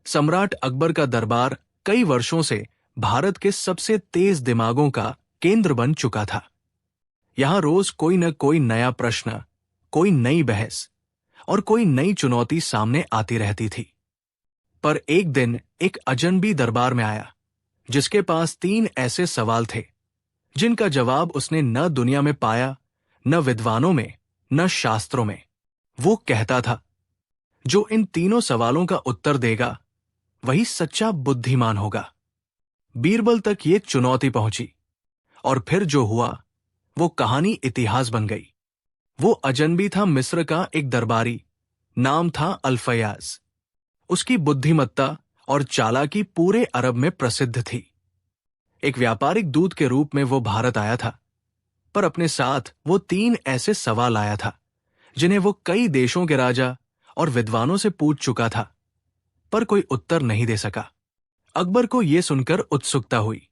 सम्राट अकबर का दरबार कई वर्षों से भारत के सबसे तेज दिमागों का केंद्र बन चुका था। यहां रोज कोई न कोई नया प्रश्न, कोई नई बहस और कोई नई चुनौती सामने आती रहती थी। पर एक दिन एक अजनबी दरबार में आया, जिसके पास 3 ऐसे सवाल थे जिनका जवाब उसने न दुनिया में पाया, न विद्वानों में, न शास्त्रों में। वो कहता था, जो इन तीनों सवालों का उत्तर देगा वही सच्चा बुद्धिमान होगा। बीरबल तक ये चुनौती पहुंची, और फिर जो हुआ वो कहानी इतिहास बन गई। वो अजनबी था मिस्र का एक दरबारी, नाम था अल-फयाज। उसकी बुद्धिमत्ता और चालाकी पूरे अरब में प्रसिद्ध थी। एक व्यापारिक दूत के रूप में वो भारत आया था, पर अपने साथ वो 3 ऐसे सवाल आया था जिन्हें वो कई देशों के राजा और विद्वानों से पूछ चुका था, पर कोई उत्तर नहीं दे सका। अकबर को यह सुनकर उत्सुकता हुई।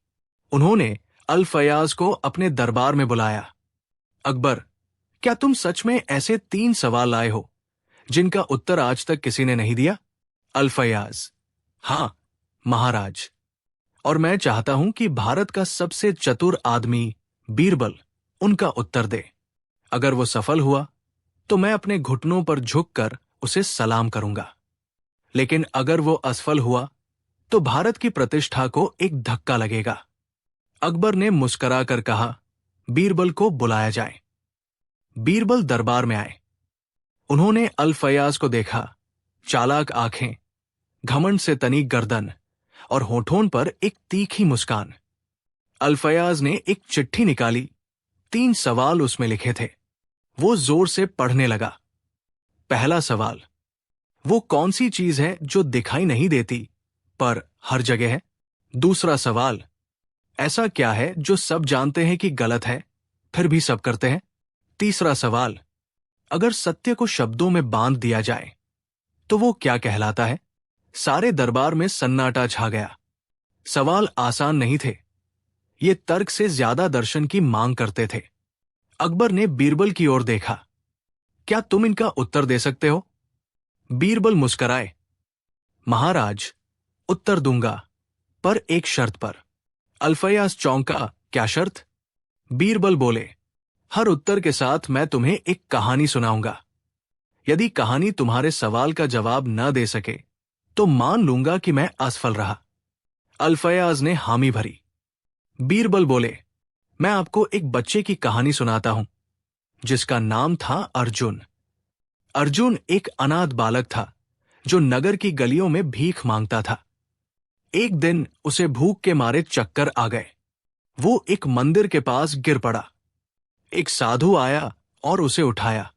उन्होंने अल-फयाज को अपने दरबार में बुलाया। अकबर, क्या तुम सच में ऐसे 3 सवाल लाए हो जिनका उत्तर आज तक किसी ने नहीं दिया? अल-फयाज, हां महाराज, और मैं चाहता हूं कि भारत का सबसे चतुर आदमी बीरबल उनका उत्तर दे। अगर वो सफल हुआ तो मैं अपने घुटनों पर झुककर उसे सलाम करूंगा, लेकिन अगर वो असफल हुआ तो भारत की प्रतिष्ठा को एक धक्का लगेगा। अकबर ने मुस्कुराकर कहा, बीरबल को बुलाया जाए। बीरबल दरबार में आए। उन्होंने अल-फयाज को देखा। चालाक आंखें, घमंड से तनी गर्दन और होठों पर एक तीखी मुस्कान। अल-फयाज ने एक चिट्ठी निकाली। 3 सवाल उसमें लिखे थे। वो जोर से पढ़ने लगा। पहला सवाल, वो कौन सी चीज है जो दिखाई नहीं देती पर हर जगह है? दूसरा सवाल, ऐसा क्या है जो सब जानते हैं कि गलत है फिर भी सब करते हैं? तीसरा सवाल, अगर सत्य को शब्दों में बांध दिया जाए तो वो क्या कहलाता है? सारे दरबार में सन्नाटा छा गया। सवाल आसान नहीं थे। ये तर्क से ज्यादा दर्शन की मांग करते थे। अकबर ने बीरबल की ओर देखा। क्या तुम इनका उत्तर दे सकते हो? बीरबल मुस्कुराए। महाराज, उत्तर दूंगा, पर एक शर्त पर। अल-फयाज चौंका। क्या शर्त? बीरबल बोले, हर उत्तर के साथ मैं तुम्हें एक कहानी सुनाऊंगा। यदि कहानी तुम्हारे सवाल का जवाब न दे सके तो मान लूंगा कि मैं असफल रहा। अल-फयाज ने हामी भरी। बीरबल बोले, मैं आपको एक बच्चे की कहानी सुनाता हूं जिसका नाम था अर्जुन। अर्जुन एक अनाथ बालक था जो नगर की गलियों में भीख मांगता था। एक दिन उसे भूख के मारे चक्कर आ गए। वो एक मंदिर के पास गिर पड़ा। एक साधु आया और उसे उठाया।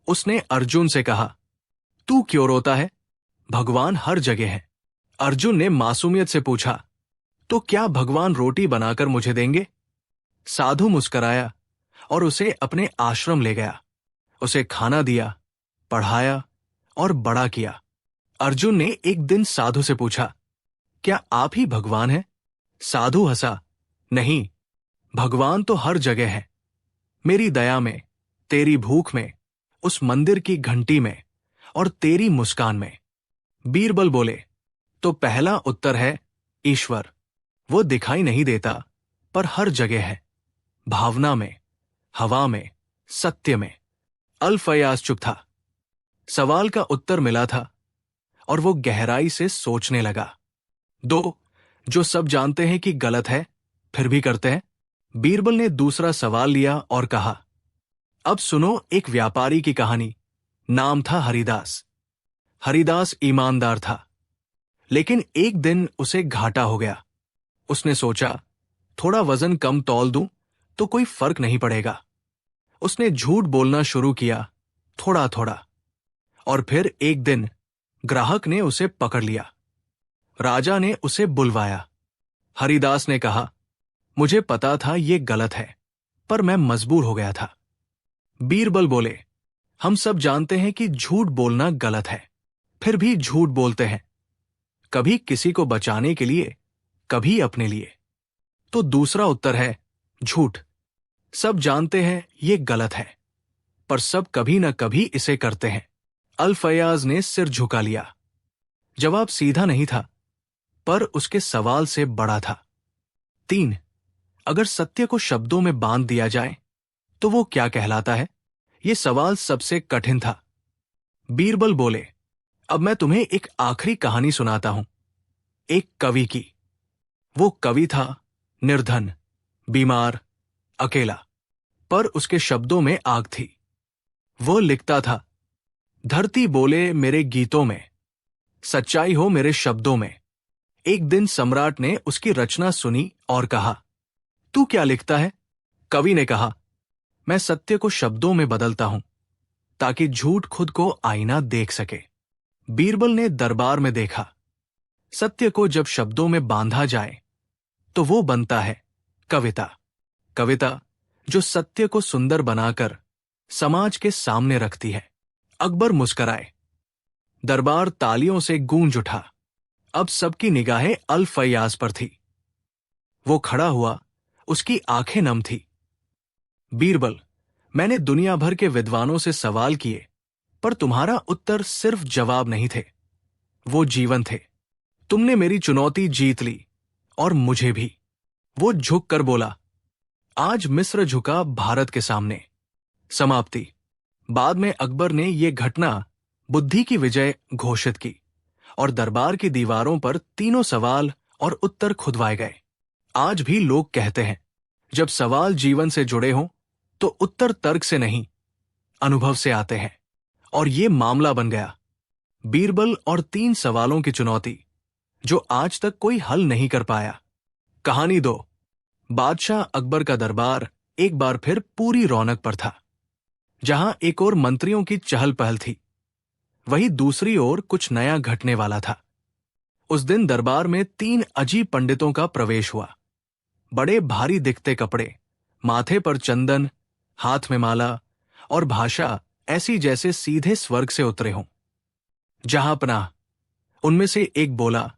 उसने अर्जुन से कहा, तू क्यों रोता है? भगवान हर जगह है। अर्जुन ने मासूमियत से पूछा, तो क्या भगवान रोटी बनाकर मुझे देंगे? साधु मुस्कुराया और उसे अपने आश्रम ले गया। उसे खाना दिया, पढ़ाया और बड़ा किया। अर्जुन ने एक दिन साधु से पूछा, क्या आप ही भगवान हैं? साधु हंसा, नहीं, भगवान तो हर जगह है। मेरी दया में, तेरी भूख में, उस मंदिर की घंटी में और तेरी मुस्कान में। बीरबल बोले, तो पहला उत्तर है ईश्वर। वो दिखाई नहीं देता पर हर जगह है, भावना में, हवा में, सत्य में। अल-फयाज चुप था। सवाल का उत्तर मिला था और वो गहराई से सोचने लगा। 2, जो सब जानते हैं कि गलत है फिर भी करते हैं। बीरबल ने दूसरा सवाल लिया और कहा, अब सुनो एक व्यापारी की कहानी। नाम था हरिदास। हरिदास ईमानदार था, लेकिन एक दिन उसे घाटा हो गया। उसने सोचा, थोड़ा वजन कम तौल दूं तो कोई फर्क नहीं पड़ेगा। उसने झूठ बोलना शुरू किया, थोड़ा थोड़ा, और फिर एक दिन ग्राहक ने उसे पकड़ लिया। राजा ने उसे बुलवाया। हरिदास ने कहा, मुझे पता था ये गलत है, पर मैं मजबूर हो गया था। बीरबल बोले, हम सब जानते हैं कि झूठ बोलना गलत है, फिर भी झूठ बोलते हैं, कभी किसी को बचाने के लिए, कभी अपने लिए। तो दूसरा उत्तर है झूठ। सब जानते हैं ये गलत है, पर सब कभी न कभी इसे करते हैं। अल-फयाज ने सिर झुका लिया। जवाब सीधा नहीं था, पर उसके सवाल से बड़ा था। 3. अगर सत्य को शब्दों में बांध दिया जाए तो वो क्या कहलाता है? ये सवाल सबसे कठिन था। बीरबल बोले, अब मैं तुम्हें एक आखिरी कहानी सुनाता हूं, एक कवि की। वो कवि था निर्धन, बीमार, अकेला, पर उसके शब्दों में आग थी। वो लिखता था, धरती बोले मेरे गीतों में, सच्चाई हो मेरे शब्दों में। एक दिन सम्राट ने उसकी रचना सुनी और कहा, तू क्या लिखता है? कवि ने कहा, मैं सत्य को शब्दों में बदलता हूं ताकि झूठ खुद को आईना देख सके। बीरबल ने दरबार में देखा, सत्य को जब शब्दों में बांधा जाए तो वो बनता है कविता। कविता जो सत्य को सुंदर बनाकर समाज के सामने रखती है। अकबर मुस्कराए। दरबार तालियों से गूंज उठा। अब सबकी निगाहें अल फैयाज पर थी। वो खड़ा हुआ, उसकी आंखें नम थी। बीरबल, मैंने दुनिया भर के विद्वानों से सवाल किए, पर तुम्हारा उत्तर सिर्फ जवाब नहीं थे, वो जीवन थे। तुमने मेरी चुनौती जीत ली, और मुझे भी। वो झुक कर बोला, आज मिस्र झुका भारत के सामने। समाप्ति। बाद में अकबर ने यह घटना बुद्धि की विजय घोषित की और दरबार की दीवारों पर तीनों सवाल और उत्तर खुदवाए गए। आज भी लोग कहते हैं, जब सवाल जीवन से जुड़े हों तो उत्तर तर्क से नहीं, अनुभव से आते हैं। और ये मामला बन गया। बीरबल और 3 सवालों की चुनौती, जो आज तक कोई हल नहीं कर पाया। कहानी 2। बादशाह अकबर का दरबार एक बार फिर पूरी रौनक पर था। जहां एक ओर मंत्रियों की चहल पहल थी, वहीं दूसरी ओर कुछ नया घटने वाला था। उस दिन दरबार में 3 अजीब पंडितों का प्रवेश हुआ। बड़े भारी दिखते कपड़े, माथे पर चंदन, हाथ में माला, और भाषा ऐसी जैसे सीधे स्वर्ग से उतरे हों। जहांपनाह, उनमें से एक बोला,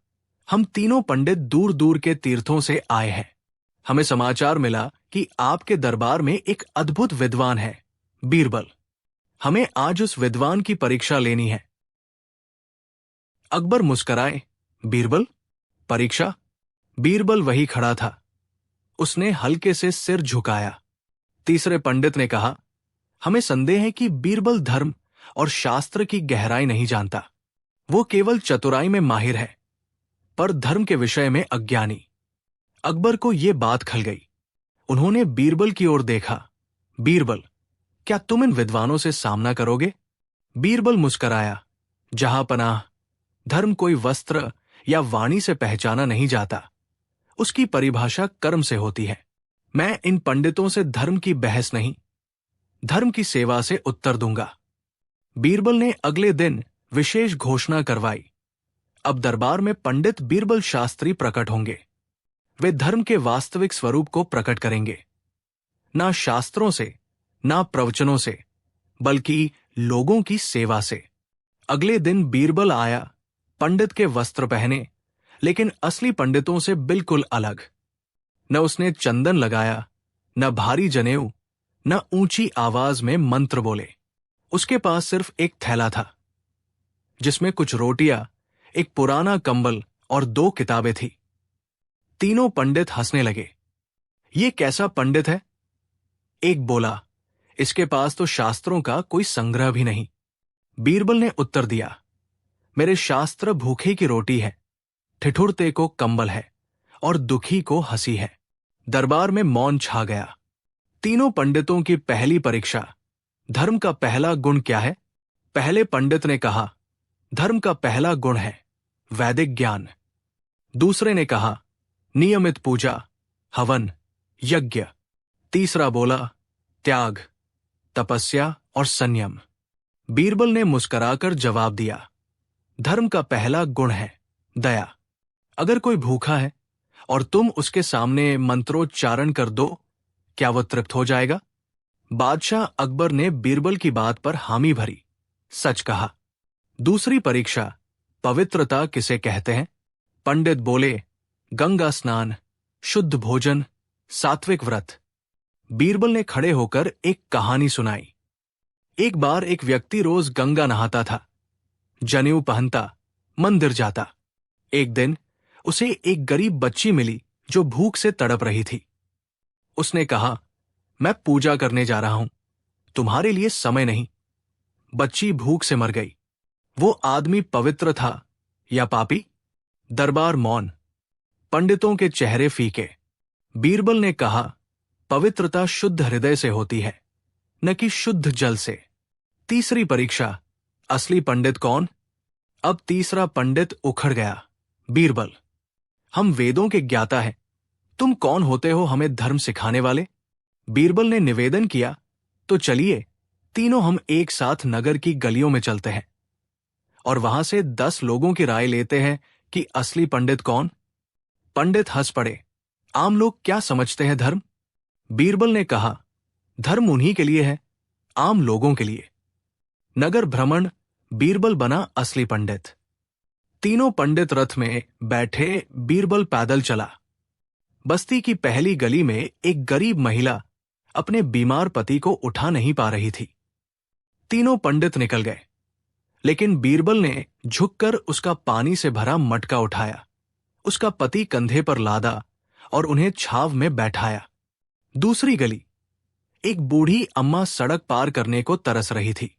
हम तीनों पंडित दूर दूर के तीर्थों से आए हैं। हमें समाचार मिला कि आपके दरबार में एक अद्भुत विद्वान है, बीरबल। हमें आज उस विद्वान की परीक्षा लेनी है। अकबर मुस्कराए। बीरबल? परीक्षा? बीरबल वही खड़ा था। उसने हल्के से सिर झुकाया। तीसरे पंडित ने कहा, हमें संदेह है कि बीरबल धर्म और शास्त्र की गहराई नहीं जानता। वो केवल चतुराई में माहिर है, पर धर्म के विषय में अज्ञानी। अकबर को यह बात खल गई। उन्होंने बीरबल की ओर देखा। बीरबल, क्या तुम इन विद्वानों से सामना करोगे? बीरबल मुस्कराया। जहांपनाह, धर्म कोई वस्त्र या वाणी से पहचाना नहीं जाता। उसकी परिभाषा कर्म से होती है। मैं इन पंडितों से धर्म की बहस नहीं, धर्म की सेवा से उत्तर दूंगा। बीरबल ने अगले दिन विशेष घोषणा करवाई। अब दरबार में पंडित बीरबल शास्त्री प्रकट होंगे। वे धर्म के वास्तविक स्वरूप को प्रकट करेंगे, ना शास्त्रों से, ना प्रवचनों से, बल्कि लोगों की सेवा से। अगले दिन बीरबल आया, पंडित के वस्त्र पहने, लेकिन असली पंडितों से बिल्कुल अलग। न उसने चंदन लगाया, न भारी जनेऊ, न ऊंची आवाज में मंत्र बोले। उसके पास सिर्फ एक थैला था, जिसमें कुछ रोटियां, एक पुराना कंबल और 2 किताबें थी। तीनों पंडित हंसने लगे। ये कैसा पंडित है? एक बोला, इसके पास तो शास्त्रों का कोई संग्रह भी नहीं। बीरबल ने उत्तर दिया, मेरे शास्त्र भूखे की रोटी है, ठिठुरते को कंबल है, और दुखी को हंसी है। दरबार में मौन छा गया। तीनों पंडितों की पहली परीक्षा, धर्म का पहला गुण क्या है? पहले पंडित ने कहा, धर्म का पहला गुण है वैदिक ज्ञान। दूसरे ने कहा, नियमित पूजा, हवन, यज्ञ। तीसरा बोला, त्याग, तपस्या और संयम। बीरबल ने मुस्कुराकर जवाब दिया, धर्म का पहला गुण है दया। अगर कोई भूखा है और तुम उसके सामने मंत्रोच्चारण कर दो, क्या वो तृप्त हो जाएगा? बादशाह अकबर ने बीरबल की बात पर हामी भरी, सच कहा। दूसरी परीक्षा, पवित्रता किसे कहते हैं? पंडित बोले, गंगा स्नान, शुद्ध भोजन, सात्विक व्रत। बीरबल ने खड़े होकर एक कहानी सुनाई। एक बार एक व्यक्ति रोज गंगा नहाता था, जनेऊ पहनता, मंदिर जाता। एक दिन उसे एक गरीब बच्ची मिली जो भूख से तड़प रही थी। उसने कहा, मैं पूजा करने जा रहा हूं, तुम्हारे लिए समय नहीं। बच्ची भूख से मर गई। वो आदमी पवित्र था या पापी? दरबार मौन, पंडितों के चेहरे फीके। बीरबल ने कहा, पवित्रता शुद्ध हृदय से होती है, न कि शुद्ध जल से। तीसरी परीक्षा, असली पंडित कौन? अब तीसरा पंडित उखड़ गया, बीरबल, हम वेदों के ज्ञाता हैं, तुम कौन होते हो हमें धर्म सिखाने वाले? बीरबल ने निवेदन किया, तो चलिए तीनों हम एक साथ नगर की गलियों में चलते हैं और वहां से 10 लोगों की राय लेते हैं कि असली पंडित कौन। पंडित हंस पड़े, आम लोग क्या समझते हैं धर्म? बीरबल ने कहा, धर्म उन्हीं के लिए है, आम लोगों के लिए। नगर भ्रमण, बीरबल बना असली पंडित। तीनों पंडित रथ में बैठे, बीरबल पैदल चला। बस्ती की पहली गली में एक गरीब महिला अपने बीमार पति को उठा नहीं पा रही थी। तीनों पंडित निकल गए, लेकिन बीरबल ने झुककर उसका पानी से भरा मटका उठाया, उसका पति कंधे पर लादा और उन्हें छाव में बैठाया। दूसरी गली, एक बूढ़ी अम्मा सड़क पार करने को तरस रही थी।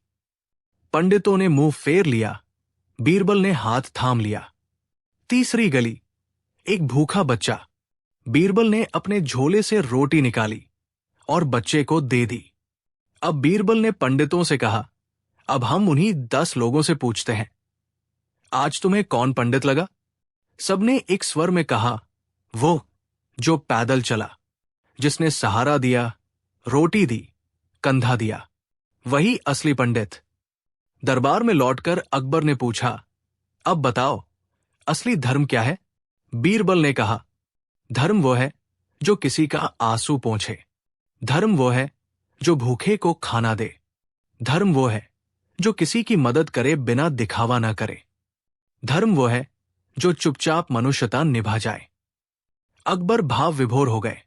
पंडितों ने मुंह फेर लिया, बीरबल ने हाथ थाम लिया। तीसरी गली, एक भूखा बच्चा। बीरबल ने अपने झोले से रोटी निकाली और बच्चे को दे दी। अब बीरबल ने पंडितों से कहा, अब हम उन्हीं 10 लोगों से पूछते हैं, आज तुम्हें कौन पंडित लगा? सबने एक स्वर में कहा, वो जो पैदल चला, जिसने सहारा दिया, रोटी दी, कंधा दिया, वही असली पंडित। दरबार में लौटकर अकबर ने पूछा, अब बताओ असली धर्म क्या है? बीरबल ने कहा, धर्म वो है जो किसी का आंसू पोंछे। धर्म वो है जो भूखे को खाना दे। धर्म वो है जो किसी की मदद करे बिना दिखावा ना करे। धर्म वो है जो चुपचाप मनुष्यता निभा जाए। अकबर भाव विभोर हो गए।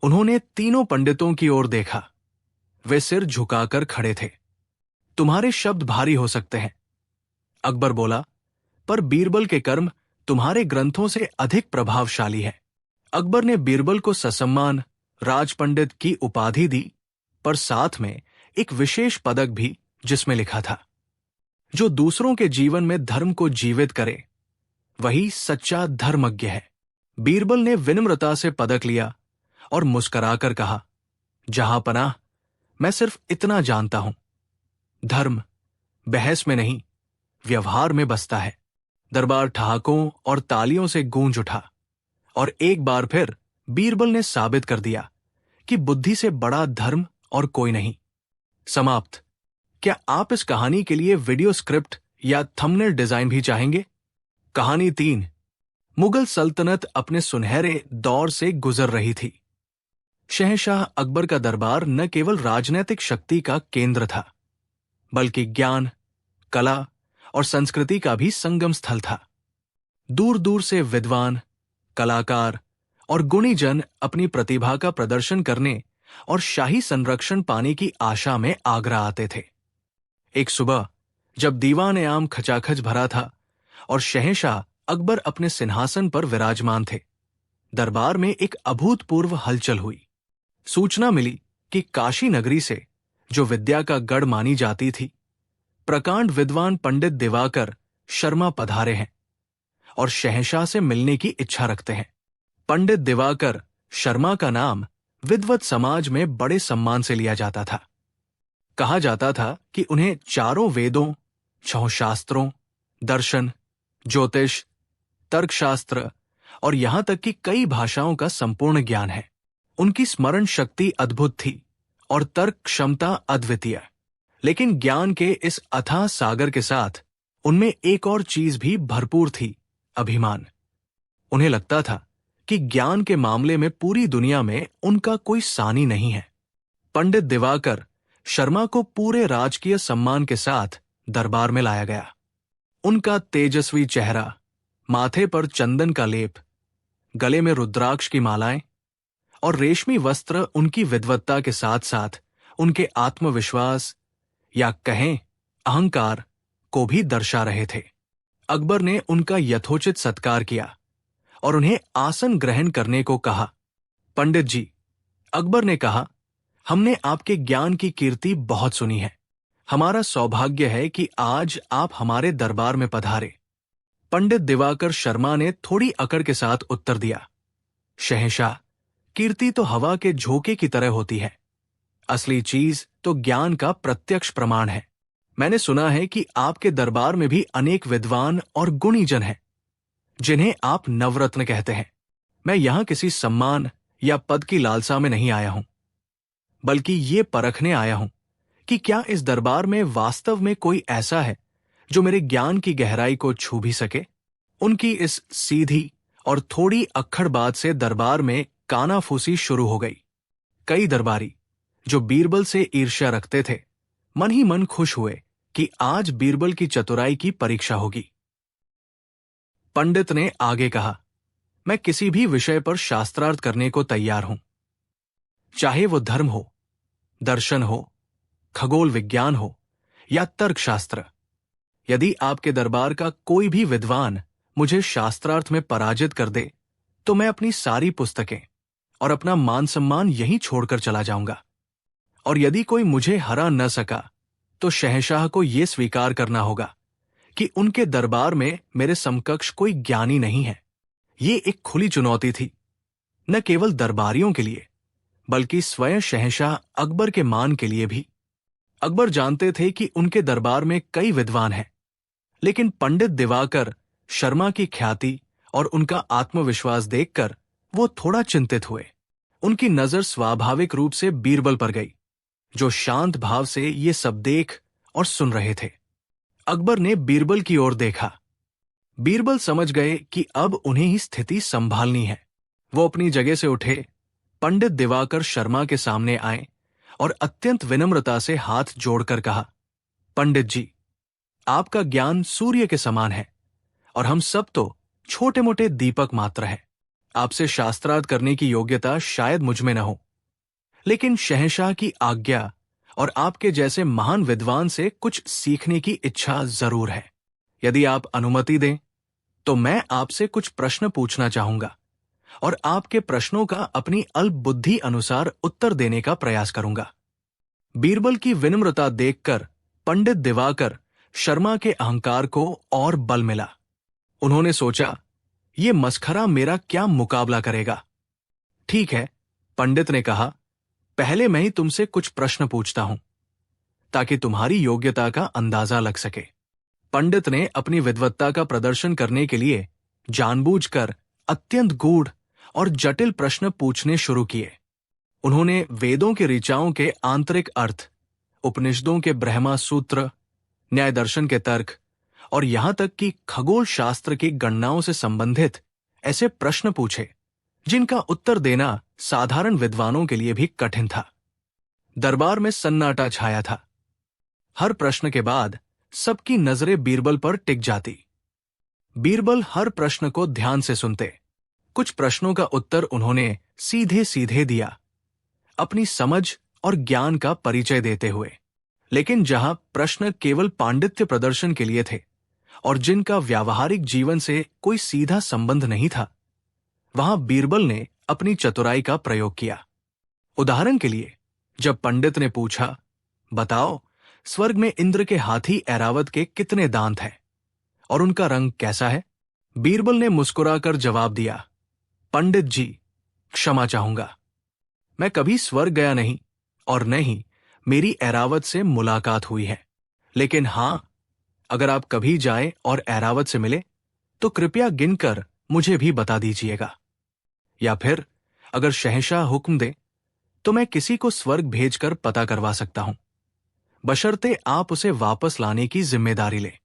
उन्होंने तीनों पंडितों की ओर देखा। वे सिर झुकाकर खड़े थे। तुम्हारे शब्द भारी हो सकते हैं, अकबर बोला, पर बीरबल के कर्म तुम्हारे ग्रंथों से अधिक प्रभावशाली है। अकबर ने बीरबल को ससम्मान राजपंडित की उपाधि दी, पर साथ में एक विशेष पदक भी, जिसमें लिखा था, जो दूसरों के जीवन में धर्म को जीवित करे वही सच्चा धर्मज्ञ है। बीरबल ने विनम्रता से पदक लिया और मुस्कुराकर कहा, जहांपनाह, मैं सिर्फ इतना जानता हूं, धर्म बहस में नहीं, व्यवहार में बसता है। दरबार ठहाकों और तालियों से गूंज उठा और एक बार फिर बीरबल ने साबित कर दिया कि बुद्धि से बड़ा धर्म और कोई नहीं। समाप्त। क्या आप इस कहानी के लिए वीडियो स्क्रिप्ट या थंबनेल डिजाइन भी चाहेंगे? कहानी 3। मुगल सल्तनत अपने सुनहरे दौर से गुजर रही थी। शहंशाह अकबर का दरबार न केवल राजनैतिक शक्ति का केंद्र था, बल्कि ज्ञान, कला और संस्कृति का भी संगम स्थल था। दूर दूर से विद्वान, कलाकार और गुणी जन अपनी प्रतिभा का प्रदर्शन करने और शाही संरक्षण पाने की आशा में आगरा आते थे। एक सुबह जब दीवान-ए-आम खचाखच भरा था और शहंशाह अकबर अपने सिंहासन पर विराजमान थे, दरबार में एक अभूतपूर्व हलचल हुई। सूचना मिली कि काशी नगरी से, जो विद्या का गढ़ मानी जाती थी, प्रकांड विद्वान पंडित दिवाकर शर्मा पधारे हैं और शहंशाह से मिलने की इच्छा रखते हैं। पंडित दिवाकर शर्मा का नाम विद्वत समाज में बड़े सम्मान से लिया जाता था। कहा जाता था कि उन्हें चारों वेदों, 6 शास्त्रों, दर्शन, ज्योतिष, तर्कशास्त्र और यहां तक कि कई भाषाओं का संपूर्ण ज्ञान है। उनकी स्मरण शक्ति अद्भुत थी और तर्क क्षमता अद्वितीय। लेकिन ज्ञान के इस अथाह सागर के साथ उनमें एक और चीज भी भरपूर थी, अभिमान। उन्हें लगता था कि ज्ञान के मामले में पूरी दुनिया में उनका कोई सानी नहीं है। पंडित दिवाकर शर्मा को पूरे राजकीय सम्मान के साथ दरबार में लाया गया। उनका तेजस्वी चेहरा, माथे पर चंदन का लेप, गले में रुद्राक्ष की मालाएं और रेशमी वस्त्र उनकी विद्वत्ता के साथ साथ उनके आत्मविश्वास या कहें अहंकार को भी दर्शा रहे थे। अकबर ने उनका यथोचित सत्कार किया और उन्हें आसन ग्रहण करने को कहा। पंडित जी, अकबर ने कहा, हमने आपके ज्ञान की कीर्ति बहुत सुनी है। हमारा सौभाग्य है कि आज आप हमारे दरबार में पधारे। पंडित दिवाकर शर्मा ने थोड़ी अकड़ के साथ उत्तर दिया, शहंशाह, कीर्ति तो हवा के झोंके की तरह होती है। असली चीज तो ज्ञान का प्रत्यक्ष प्रमाण है। मैंने सुना है कि आपके दरबार में भी अनेक विद्वान और गुणी जन हैं, जिन्हें आप नवरत्न कहते हैं। मैं यहां किसी सम्मान या पद की लालसा में नहीं आया हूं, बल्कि ये परखने आया हूं कि क्या इस दरबार में वास्तव में कोई ऐसा है जो मेरे ज्ञान की गहराई को छू भी सके। उनकी इस सीधी और थोड़ी अक्खड़ बात से दरबार में कानाफूसी शुरू हो गई। कई दरबारी जो बीरबल से ईर्ष्या रखते थे, मन ही मन खुश हुए कि आज बीरबल की चतुराई की परीक्षा होगी। पंडित ने आगे कहा, मैं किसी भी विषय पर शास्त्रार्थ करने को तैयार हूं, चाहे वो धर्म हो, दर्शन हो, खगोल विज्ञान हो या तर्कशास्त्र। यदि आपके दरबार का कोई भी विद्वान मुझे शास्त्रार्थ में पराजित कर दे, तो मैं अपनी सारी पुस्तकें और अपना मान सम्मान यहीं छोड़कर चला जाऊंगा। और यदि कोई मुझे हरा न सका, तो शहंशाह को यह स्वीकार करना होगा कि उनके दरबार में मेरे समकक्ष कोई ज्ञानी नहीं है। ये एक खुली चुनौती थी, न केवल दरबारियों के लिए, बल्कि स्वयं शहंशाह अकबर के मान के लिए भी। अकबर जानते थे कि उनके दरबार में कई विद्वान हैं, लेकिन पंडित दिवाकर शर्मा की ख्याति और उनका आत्मविश्वास देखकर वो थोड़ा चिंतित हुए। उनकी नजर स्वाभाविक रूप से बीरबल पर गई, जो शांत भाव से ये सब देख और सुन रहे थे। अकबर ने बीरबल की ओर देखा। बीरबल समझ गए कि अब उन्हें ही स्थिति संभालनी है। वो अपनी जगह से उठे, पंडित दिवाकर शर्मा के सामने आए और अत्यंत विनम्रता से हाथ जोड़कर कहा, पंडित जी, आपका ज्ञान सूर्य के समान है और हम सब तो छोटे मोटे दीपक मात्र हैं। आपसे शास्त्रार्थ करने की योग्यता शायद मुझ में न हो, लेकिन शहंशाह की आज्ञा और आपके जैसे महान विद्वान से कुछ सीखने की इच्छा जरूर है। यदि आप अनुमति दें तो मैं आपसे कुछ प्रश्न पूछना चाहूंगा और आपके प्रश्नों का अपनी अल्प बुद्धि अनुसार उत्तर देने का प्रयास करूंगा। बीरबल की विनम्रता देखकर पंडित दिवाकर शर्मा के अहंकार को और बल मिला। उन्होंने सोचा, ये मसखरा मेरा क्या मुकाबला करेगा। ठीक है, पंडित ने कहा, पहले मैं ही तुमसे कुछ प्रश्न पूछता हूं ताकि तुम्हारी योग्यता का अंदाजा लग सके। पंडित ने अपनी विद्वत्ता का प्रदर्शन करने के लिए जानबूझकर अत्यंत गूढ़ और जटिल प्रश्न पूछने शुरू किए। उन्होंने वेदों के ऋचाओं के आंतरिक अर्थ, उपनिषदों के ब्रह्मा सूत्र, न्याय दर्शन के तर्क और यहां तक कि खगोल शास्त्र की गणनाओं से संबंधित ऐसे प्रश्न पूछे जिनका उत्तर देना साधारण विद्वानों के लिए भी कठिन था। दरबार में सन्नाटा छाया था। हर प्रश्न के बाद सबकी नजरें बीरबल पर टिक जाती। बीरबल हर प्रश्न को ध्यान से सुनते। कुछ प्रश्नों का उत्तर उन्होंने सीधे सीधे दिया, अपनी समझ और ज्ञान का परिचय देते हुए। लेकिन जहां प्रश्न केवल पांडित्य प्रदर्शन के लिए थे और जिनका व्यावहारिक जीवन से कोई सीधा संबंध नहीं था, वहां बीरबल ने अपनी चतुराई का प्रयोग किया। उदाहरण के लिए, जब पंडित ने पूछा, बताओ, स्वर्ग में इंद्र के हाथी ऐरावत के कितने दांत हैं और उनका रंग कैसा है? बीरबल ने मुस्कुराकर जवाब दिया, पंडित जी, क्षमा चाहूंगा, मैं कभी स्वर्ग गया नहीं और न ही मेरी ऐरावत से मुलाकात हुई है। लेकिन हां, अगर आप कभी जाए और ऐरावत से मिले तो कृपया गिनकर मुझे भी बता दीजिएगा। या फिर अगर शहंशाह हुक्म दे तो मैं किसी को स्वर्ग भेजकर पता करवा सकता हूं, बशर्ते आप उसे वापस लाने की जिम्मेदारी लें।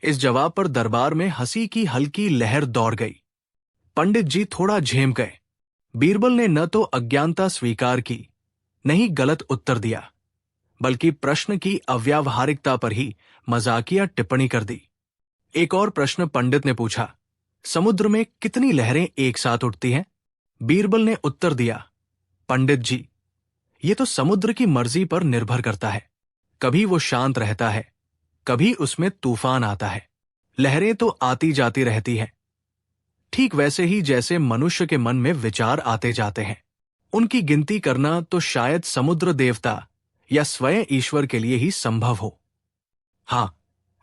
इस जवाब पर दरबार में हंसी की हल्की लहर दौड़ गई। पंडित जी थोड़ा झेम गए। बीरबल ने न तो अज्ञानता स्वीकार की, न ही गलत उत्तर दिया, बल्कि प्रश्न की अव्यावहारिकता पर ही मजाकिया टिप्पणी कर दी। एक और प्रश्न पंडित ने पूछा, समुद्र में कितनी लहरें एक साथ उठती हैं? बीरबल ने उत्तर दिया, पंडित जी, ये तो समुद्र की मर्जी पर निर्भर करता है। कभी वो शांत रहता है, कभी उसमें तूफान आता है, लहरें तो आती जाती रहती हैं, ठीक वैसे ही जैसे मनुष्य के मन में विचार आते जाते हैं। उनकी गिनती करना तो शायद समुद्र देवता या स्वयं ईश्वर के लिए ही संभव हो। हाँ,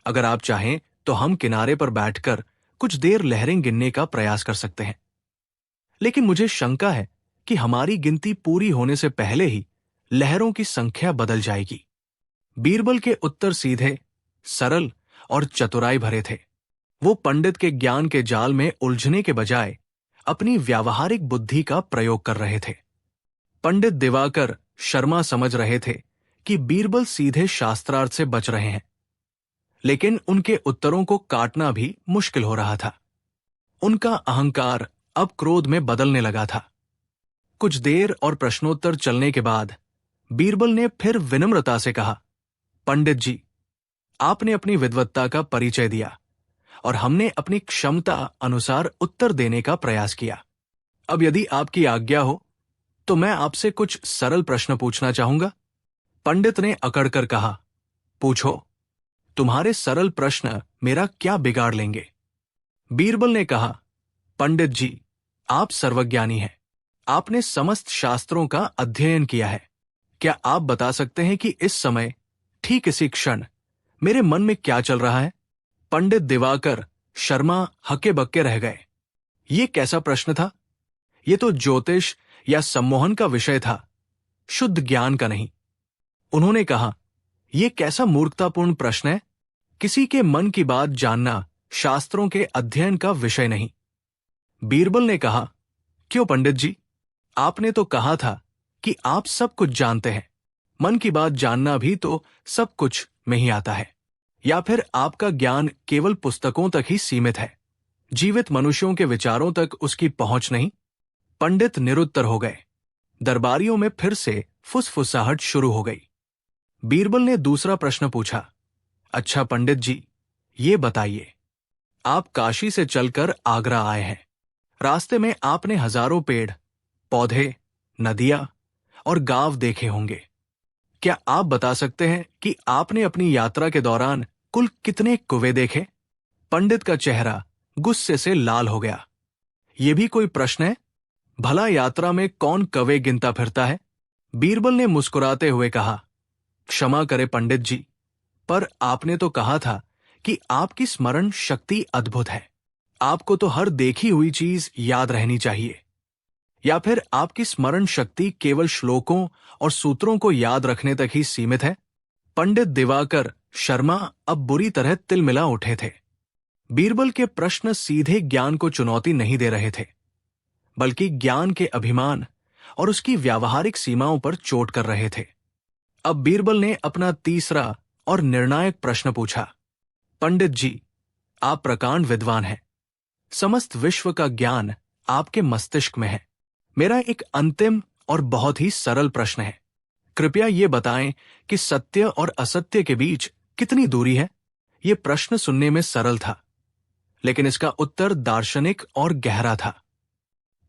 अगर आप चाहें तो हम किनारे पर बैठकर कुछ देर लहरें गिनने का प्रयास कर सकते हैं, लेकिन मुझे शंका है कि हमारी गिनती पूरी होने से पहले ही लहरों की संख्या बदल जाएगी। बीरबल के उत्तर सीधे, सरल और चतुराई भरे थे। वो पंडित के ज्ञान के जाल में उलझने के बजाय अपनी व्यावहारिक बुद्धि का प्रयोग कर रहे थे। पंडित दिवाकर शर्मा समझ रहे थे कि बीरबल सीधे शास्त्रार्थ से बच रहे हैं, लेकिन उनके उत्तरों को काटना भी मुश्किल हो रहा था। उनका अहंकार अब क्रोध में बदलने लगा था। कुछ देर और प्रश्नोत्तर चलने के बाद बीरबल ने फिर विनम्रता से कहा, पंडित जी, आपने अपनी विद्वत्ता का परिचय दिया और हमने अपनी क्षमता अनुसार उत्तर देने का प्रयास किया। अब यदि आपकी आज्ञा हो तो मैं आपसे कुछ सरल प्रश्न पूछना चाहूंगा। पंडित ने अकड़कर कहा, पूछो, तुम्हारे सरल प्रश्न मेरा क्या बिगाड़ लेंगे। बीरबल ने कहा, पंडित जी, आप सर्वज्ञानी हैं। आपने समस्त शास्त्रों का अध्ययन किया है। क्या आप बता सकते हैं कि इस समय, ठीक इसी क्षण, मेरे मन में क्या चल रहा है? पंडित दिवाकर शर्मा हक्के बक्के रह गए। ये कैसा प्रश्न था? ये तो ज्योतिष या सम्मोहन का विषय था, शुद्ध ज्ञान का नहीं। उन्होंने कहा, यह कैसा मूर्खतापूर्ण प्रश्न है? किसी के मन की बात जानना शास्त्रों के अध्ययन का विषय नहीं। बीरबल ने कहा, क्यों पंडित जी, आपने तो कहा था कि आप सब कुछ जानते हैं। मन की बात जानना भी तो सब कुछ में ही आता है। या फिर आपका ज्ञान केवल पुस्तकों तक ही सीमित है, जीवित मनुष्यों के विचारों तक उसकी पहुंच नहीं? पंडित निरुत्तर हो गए। दरबारियों में फिर से फुसफुसाहट शुरू हो गई। बीरबल ने दूसरा प्रश्न पूछा, अच्छा पंडित जी, ये बताइए, आप काशी से चलकर आगरा आए हैं। रास्ते में आपने हजारों पेड़, पौधे, नदियां और गांव देखे होंगे। क्या आप बता सकते हैं कि आपने अपनी यात्रा के दौरान कुल कितने कुएं देखे? पंडित का चेहरा गुस्से से लाल हो गया। यह भी कोई प्रश्न है? भला यात्रा में कौन कवे गिनता फिरता है? बीरबल ने मुस्कुराते हुए कहा, क्षमा करे पंडित जी, पर आपने तो कहा था कि आपकी स्मरण शक्ति अद्भुत है। आपको तो हर देखी हुई चीज याद रहनी चाहिए। या फिर आपकी स्मरण शक्ति केवल श्लोकों और सूत्रों को याद रखने तक ही सीमित है? पंडित दिवाकर शर्मा अब बुरी तरह तिलमिला उठे थे। बीरबल के प्रश्न सीधे ज्ञान को चुनौती नहीं दे रहे थे, बल्कि ज्ञान के अभिमान और उसकी व्यावहारिक सीमाओं पर चोट कर रहे थे। अब बीरबल ने अपना तीसरा और निर्णायक प्रश्न पूछा, पंडित जी, आप प्रकांड विद्वान हैं। समस्त विश्व का ज्ञान आपके मस्तिष्क में है। मेरा एक अंतिम और बहुत ही सरल प्रश्न है। कृपया ये बताएं कि सत्य और असत्य के बीच कितनी दूरी है? ये प्रश्न सुनने में सरल था, लेकिन इसका उत्तर दार्शनिक और गहरा था।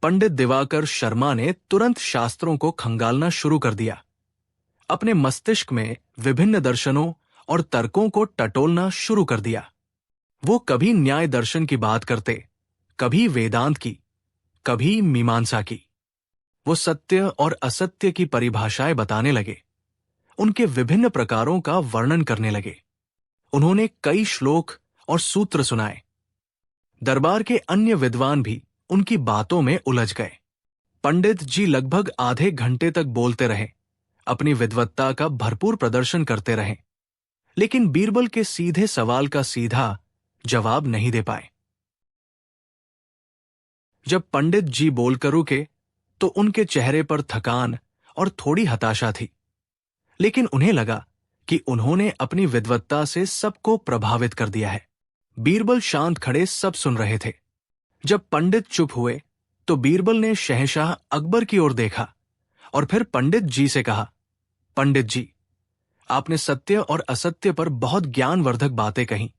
पंडित दिवाकर शर्मा ने तुरंत शास्त्रों को खंगालना शुरू कर दिया। अपने मस्तिष्क में विभिन्न दर्शनों और तर्कों को टटोलना शुरू कर दिया। वो कभी न्याय दर्शन की बात करते, कभी वेदांत की, कभी मीमांसा की। वो सत्य और असत्य की परिभाषाएं बताने लगे, उनके विभिन्न प्रकारों का वर्णन करने लगे। उन्होंने कई श्लोक और सूत्र सुनाए। दरबार के अन्य विद्वान भी उनकी बातों में उलझ गए। पंडित जी लगभग आधे घंटे तक बोलते रहे, अपनी विद्वत्ता का भरपूर प्रदर्शन करते रहे, लेकिन बीरबल के सीधे सवाल का सीधा जवाब नहीं दे पाए। जब पंडित जी बोलकर रुके तो उनके चेहरे पर थकान और थोड़ी हताशा थी, लेकिन उन्हें लगा कि उन्होंने अपनी विद्वत्ता से सबको प्रभावित कर दिया है। बीरबल शांत खड़े सब सुन रहे थे। जब पंडित चुप हुए तो बीरबल ने शहंशाह अकबर की ओर देखा और फिर पंडित जी से कहा, पंडित जी, आपने सत्य और असत्य पर बहुत ज्ञानवर्धक बातें कहीं,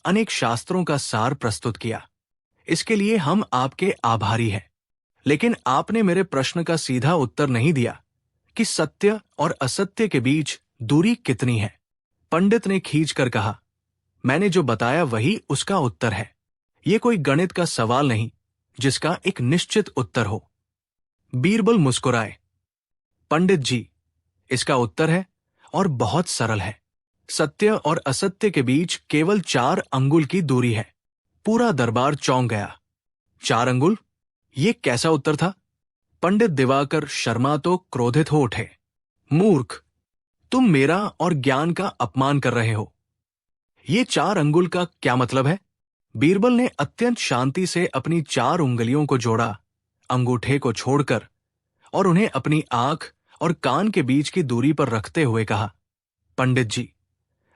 अनेक शास्त्रों का सार प्रस्तुत किया। इसके लिए हम आपके आभारी हैं। लेकिन आपने मेरे प्रश्न का सीधा उत्तर नहीं दिया कि सत्य और असत्य के बीच दूरी कितनी है। पंडित ने खींचकर कहा, मैंने जो बताया वही उसका उत्तर है। ये कोई गणित का सवाल नहीं जिसका एक निश्चित उत्तर हो। बीरबल मुस्कुराए। पंडित जी, इसका उत्तर है और बहुत सरल है। सत्य और असत्य के बीच केवल 4 अंगुल की दूरी है। पूरा दरबार चौंक गया। 4 अंगुल? ये कैसा उत्तर था? पंडित दिवाकर शर्मा तो क्रोधित हो उठे। मूर्ख, तुम मेरा और ज्ञान का अपमान कर रहे हो। ये 4 अंगुल का क्या मतलब है? बीरबल ने अत्यंत शांति से अपनी 4 उंगलियों को जोड़ा, अंगूठे को छोड़कर, और उन्हें अपनी आंख और कान के बीच की दूरी पर रखते हुए कहा, पंडित जी,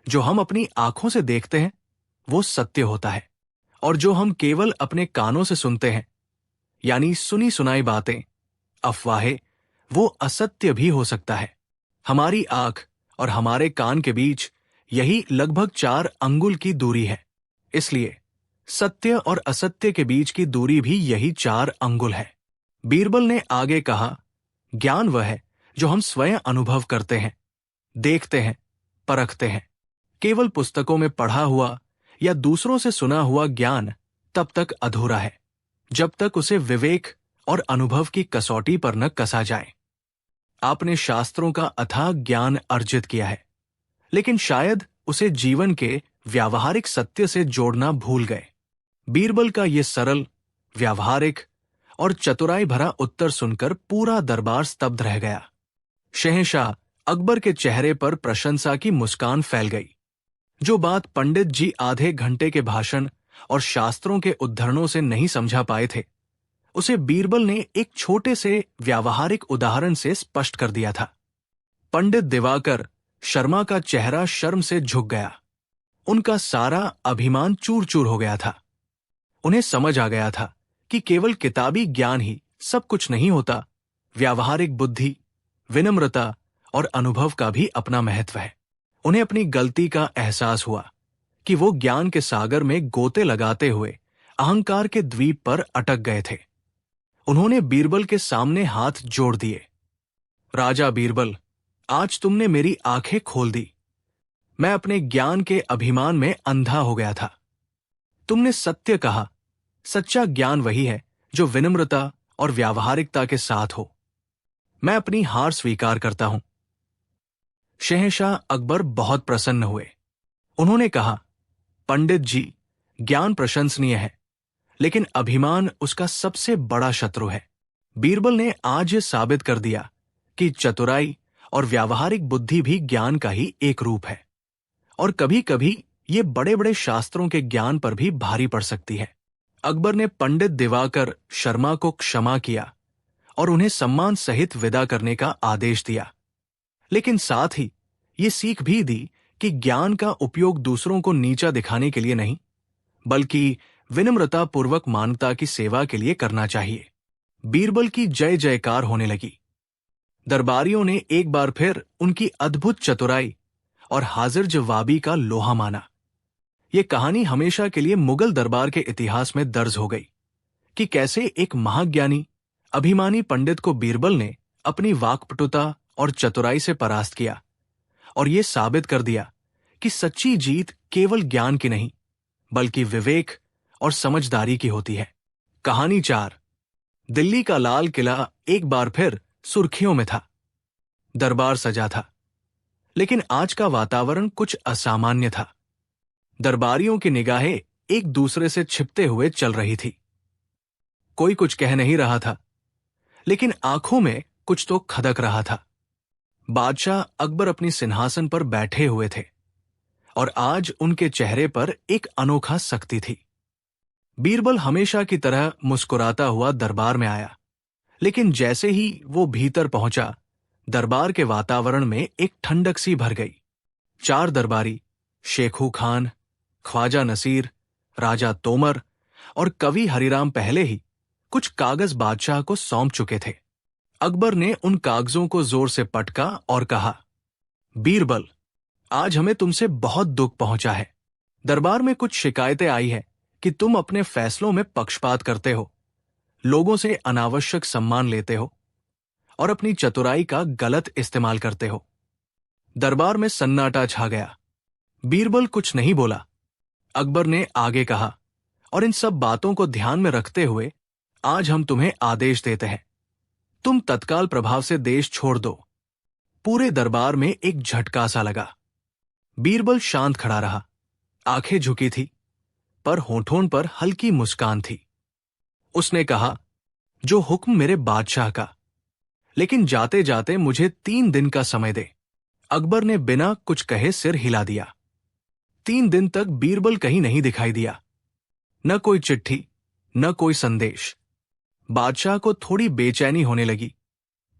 जो हम अपनी आंखों से देखते हैं वो सत्य होता है, और जो हम केवल अपने कानों से सुनते हैं, यानी सुनी सुनाई बातें, अफवाहें, वो असत्य भी हो सकता है। हमारी आंख और हमारे कान के बीच यही लगभग 4 अंगुल की दूरी है। इसलिए सत्य और असत्य के बीच की दूरी भी यही 4 अंगुल है। बीरबल ने आगे कहा, ज्ञान वह है जो हम स्वयं अनुभव करते हैं, देखते हैं, परखते हैं। केवल पुस्तकों में पढ़ा हुआ या दूसरों से सुना हुआ ज्ञान तब तक अधूरा है जब तक उसे विवेक और अनुभव की कसौटी पर न कसा जाए। आपने शास्त्रों का अथाह ज्ञान अर्जित किया है, लेकिन शायद उसे जीवन के व्यावहारिक सत्य से जोड़ना भूल गए। बीरबल का ये सरल, व्यावहारिक और चतुराई भरा उत्तर सुनकर पूरा दरबार स्तब्ध रह गया। शहंशाह अकबर के चेहरे पर प्रशंसा की मुस्कान फैल गई। जो बात पंडित जी आधे घंटे के भाषण और शास्त्रों के उद्धरणों से नहीं समझा पाए थे, उसे बीरबल ने एक छोटे से व्यावहारिक उदाहरण से स्पष्ट कर दिया था। पंडित दिवाकर शर्मा का चेहरा शर्म से झुक गया। उनका सारा अभिमान चूर चूर हो गया था। उन्हें समझ आ गया था कि केवल किताबी ज्ञान ही सब कुछ नहीं होता। व्यावहारिक बुद्धि, विनम्रता और अनुभव का भी अपना महत्व है। उन्हें अपनी गलती का एहसास हुआ कि वो ज्ञान के सागर में गोते लगाते हुए अहंकार के द्वीप पर अटक गए थे। उन्होंने बीरबल के सामने हाथ जोड़ दिए। राजा बीरबल, आज तुमने मेरी आंखें खोल दी। मैं अपने ज्ञान के अभिमान में अंधा हो गया था। तुमने सत्य कहा। सच्चा ज्ञान वही है जो विनम्रता और व्यावहारिकता के साथ हो। मैं अपनी हार स्वीकार करता हूं। शहंशाह अकबर बहुत प्रसन्न हुए। उन्होंने कहा, पंडित जी, ज्ञान प्रशंसनीय है, लेकिन अभिमान उसका सबसे बड़ा शत्रु है। बीरबल ने आज ये साबित कर दिया कि चतुराई और व्यावहारिक बुद्धि भी ज्ञान का ही एक रूप है, और कभी कभी ये बड़े बड़े शास्त्रों के ज्ञान पर भी भारी पड़ सकती है। अकबर ने पंडित दिवाकर शर्मा को क्षमा किया और उन्हें सम्मान सहित विदा करने का आदेश दिया, लेकिन साथ ही ये सीख भी दी कि ज्ञान का उपयोग दूसरों को नीचा दिखाने के लिए नहीं, बल्कि विनम्रता पूर्वक मानवता की सेवा के लिए करना चाहिए। बीरबल की जय जयकार होने लगी। दरबारियों ने एक बार फिर उनकी अद्भुत चतुराई और हाजिर जवाबी का लोहा माना। ये कहानी हमेशा के लिए मुगल दरबार के इतिहास में दर्ज हो गई कि कैसे एक महाज्ञानी, अभिमानी पंडित को बीरबल ने अपनी वाक्पटुता और चतुराई से परास्त किया, और ये साबित कर दिया कि सच्ची जीत केवल ज्ञान की नहीं, बल्कि विवेक और समझदारी की होती है। कहानी 4। दिल्ली का लाल किला एक बार फिर सुर्खियों में था। दरबार सजा था, लेकिन आज का वातावरण कुछ असामान्य था। दरबारियों की निगाहें एक दूसरे से छिपते हुए चल रही थी। कोई कुछ कह नहीं रहा था, लेकिन आंखों में कुछ तो खदक रहा था। बादशाह अकबर अपनी सिंहासन पर बैठे हुए थे, और आज उनके चेहरे पर एक अनोखा सख्ती थी। बीरबल हमेशा की तरह मुस्कुराता हुआ दरबार में आया, लेकिन जैसे ही वो भीतर पहुंचा, दरबार के वातावरण में एक ठंडक सी भर गई। 4 दरबारी, शेखू खान, ख्वाजा नसीर, राजा तोमर और कवि हरिराम पहले ही कुछ कागज बादशाह को सौंप चुके थे। अकबर ने उन कागजों को जोर से पटका और कहा, बीरबल, आज हमें तुमसे बहुत दुख पहुंचा है। दरबार में कुछ शिकायतें आई है कि तुम अपने फैसलों में पक्षपात करते हो, लोगों से अनावश्यक सम्मान लेते हो और अपनी चतुराई का गलत इस्तेमाल करते हो। दरबार में सन्नाटा छा गया। बीरबल कुछ नहीं बोला, अकबर ने आगे कहा, और इन सब बातों को ध्यान में रखते हुए आज हम तुम्हें आदेश देते हैं, तुम तत्काल प्रभाव से देश छोड़ दो। पूरे दरबार में एक झटका सा लगा। बीरबल शांत खड़ा रहा, आंखें झुकी थी, पर होठों पर हल्की मुस्कान थी। उसने कहा, जो हुक्म मेरे बादशाह का, लेकिन जाते जाते मुझे 3 दिन का समय दे। अकबर ने बिना कुछ कहे सिर हिला दिया। 3 दिन तक बीरबल कहीं नहीं दिखाई दिया, न कोई चिट्ठी, न कोई संदेश। बादशाह को थोड़ी बेचैनी होने लगी,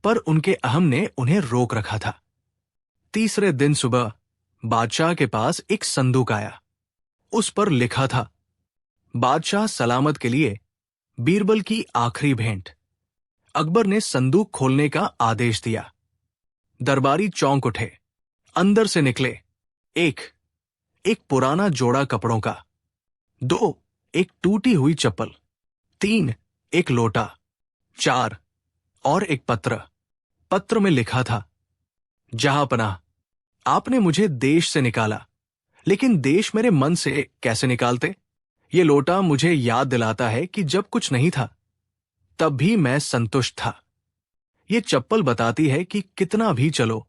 पर उनके अहम ने उन्हें रोक रखा था। तीसरे दिन सुबह बादशाह के पास एक संदूक आया। उस पर लिखा था, बादशाह सलामत के लिए बीरबल की आखिरी भेंट। अकबर ने संदूक खोलने का आदेश दिया। दरबारी चौंक उठे। अंदर से निकले एक पुराना जोड़ा कपड़ों का, 2 एक टूटी हुई चप्पल, 3 एक लोटा, 4 और एक पत्र। पत्र में लिखा था, जहांपनाह, आपने मुझे देश से निकाला, लेकिन देश मेरे मन से कैसे निकालते? ये लोटा मुझे याद दिलाता है कि जब कुछ नहीं था तब भी मैं संतुष्ट था। ये चप्पल बताती है कि कितना भी चलो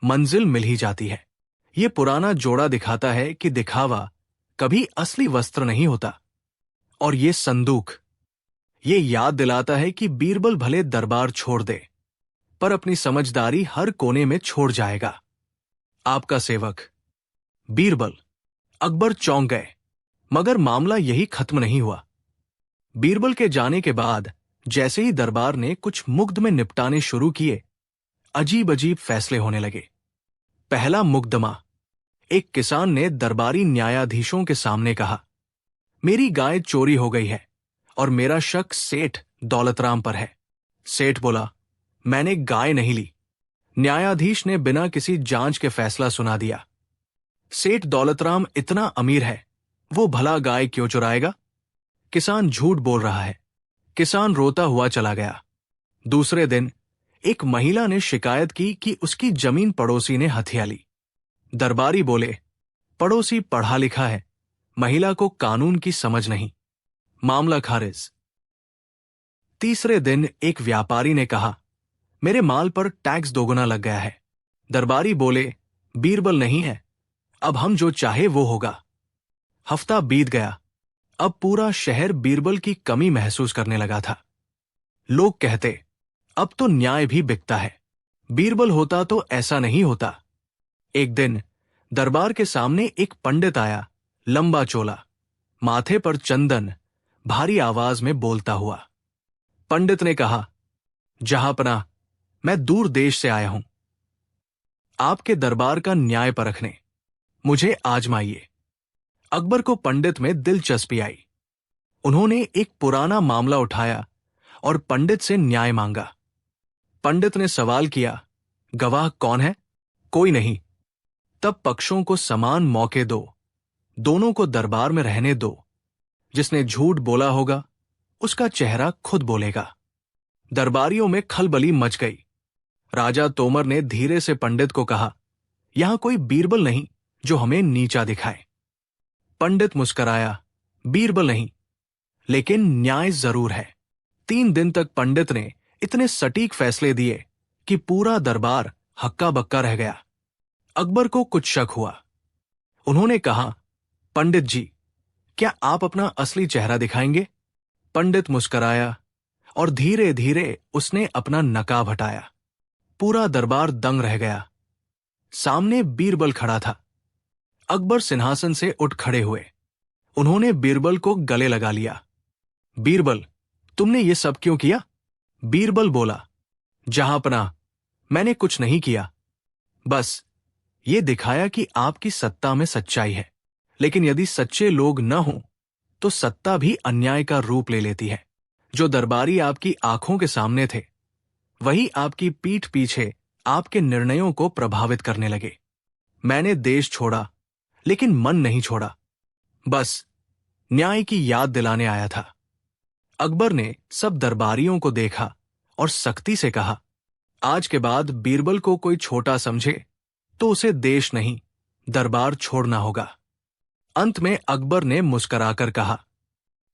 मंजिल मिल ही जाती है। ये पुराना जोड़ा दिखाता है कि दिखावा कभी असली वस्त्र नहीं होता। और ये संदूक ये याद दिलाता है कि बीरबल भले दरबार छोड़ दे, पर अपनी समझदारी हर कोने में छोड़ जाएगा। आपका सेवक बीरबल। अकबर चौंक गए, मगर मामला यही खत्म नहीं हुआ। बीरबल के जाने के बाद जैसे ही दरबार ने कुछ मुकदमे में निपटाने शुरू किए, अजीब अजीब फैसले होने लगे। पहला मुकदमा, एक किसान ने दरबारी न्यायाधीशों के सामने कहा, मेरी गाय चोरी हो गई है और मेरा शक सेठ दौलतराम पर है। सेठ बोला, मैंने गाय नहीं ली। न्यायाधीश ने बिना किसी जांच के फैसला सुना दिया। सेठ दौलतराम इतना अमीर है, वो भला गाय क्यों चुराएगा? किसान झूठ बोल रहा है। किसान रोता हुआ चला गया। दूसरे दिन एक महिला ने शिकायत की कि उसकी जमीन पड़ोसी ने हथिया ली। दरबारी बोले, पड़ोसी पढ़ा लिखा है, महिला को कानून की समझ नहीं। मामला खारिज। तीसरे दिन एक व्यापारी ने कहा, मेरे माल पर टैक्स दोगुना लग गया है। दरबारी बोले, बीरबल नहीं है, अब हम जो चाहे वो होगा। हफ्ता बीत गया। अब पूरा शहर बीरबल की कमी महसूस करने लगा था। लोग कहते, अब तो न्याय भी बिकता है। बीरबल होता तो ऐसा नहीं होता। एक दिन दरबार के सामने एक पंडित आया, लंबा चोला, माथे पर चंदन, भारी आवाज में बोलता हुआ। पंडित ने कहा, जहांपनाह, मैं दूर देश से आया हूं आपके दरबार का न्याय परखने, मुझे आजमाइए। अकबर को पंडित में दिलचस्पी आई। उन्होंने एक पुराना मामला उठाया और पंडित से न्याय मांगा। पंडित ने सवाल किया, गवाह कौन है? कोई नहीं। तब पक्षों को समान मौके दो, दोनों को दरबार में रहने दो। जिसने झूठ बोला होगा उसका चेहरा खुद बोलेगा। दरबारियों में खलबली मच गई। राजा तोमर ने धीरे से पंडित को कहा, यहां कोई बीरबल नहीं जो हमें नीचा दिखाए। पंडित मुस्कराया, बीरबल नहीं, लेकिन न्याय जरूर है। 3 दिन तक पंडित ने इतने सटीक फैसले दिए कि पूरा दरबार हक्का बक्का रह गया। अकबर को कुछ शक हुआ। उन्होंने कहा, पंडित जी, क्या आप अपना असली चेहरा दिखाएंगे? पंडित मुस्कराया और धीरे धीरे उसने अपना नकाब हटाया। पूरा दरबार दंग रह गया। सामने बीरबल खड़ा था। अकबर सिंहासन से उठ खड़े हुए। उन्होंने बीरबल को गले लगा लिया। बीरबल, तुमने ये सब क्यों किया? बीरबल बोला, जहांपनाह, मैंने कुछ नहीं किया, बस ये दिखाया कि आपकी सत्ता में सच्चाई है। लेकिन यदि सच्चे लोग न हों तो सत्ता भी अन्याय का रूप ले लेती है। जो दरबारी आपकी आंखों के सामने थे, वही आपकी पीठ पीछे आपके निर्णयों को प्रभावित करने लगे। मैंने देश छोड़ा, लेकिन मन नहीं छोड़ा, बस न्याय की याद दिलाने आया था। अकबर ने सब दरबारियों को देखा और सख्ती से कहा, आज के बाद बीरबल को कोई छोटा समझे तो उसे देश नहीं, दरबार छोड़ना होगा। अंत में अकबर ने मुस्कुराकर कहा,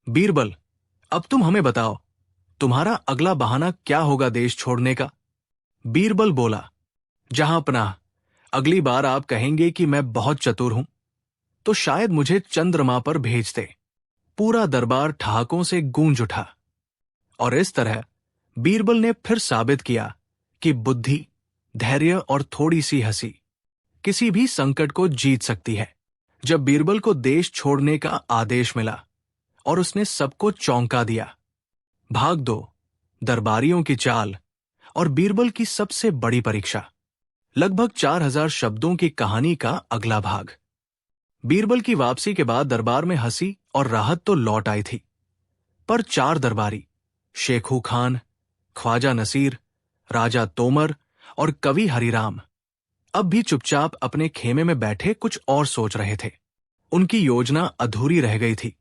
बीरबल, अब तुम हमें बताओ, तुम्हारा अगला बहाना क्या होगा देश छोड़ने का? बीरबल बोला, जहांपनाह, अगली बार आप कहेंगे कि मैं बहुत चतुर हूं, तो शायद मुझे चंद्रमा पर भेज दे। पूरा दरबार ठहाकों से गूंज उठा। और इस तरह बीरबल ने फिर साबित किया कि बुद्धि, धैर्य और थोड़ी सी हंसी किसी भी संकट को जीत सकती है। जब बीरबल को देश छोड़ने का आदेश मिला और उसने सबको चौंका दिया। भाग 2, दरबारियों की चाल और बीरबल की सबसे बड़ी परीक्षा। लगभग 4000 शब्दों की कहानी का अगला भाग। बीरबल की वापसी के बाद दरबार में हंसी और राहत तो लौट आई थी, पर 4 दरबारी, शेखू खान, ख्वाजा नसीर, राजा तोमर और कवि हरिराम, अब भी चुपचाप अपने खेमे में बैठे कुछ और सोच रहे थे। उनकी योजना अधूरी रह गई थी,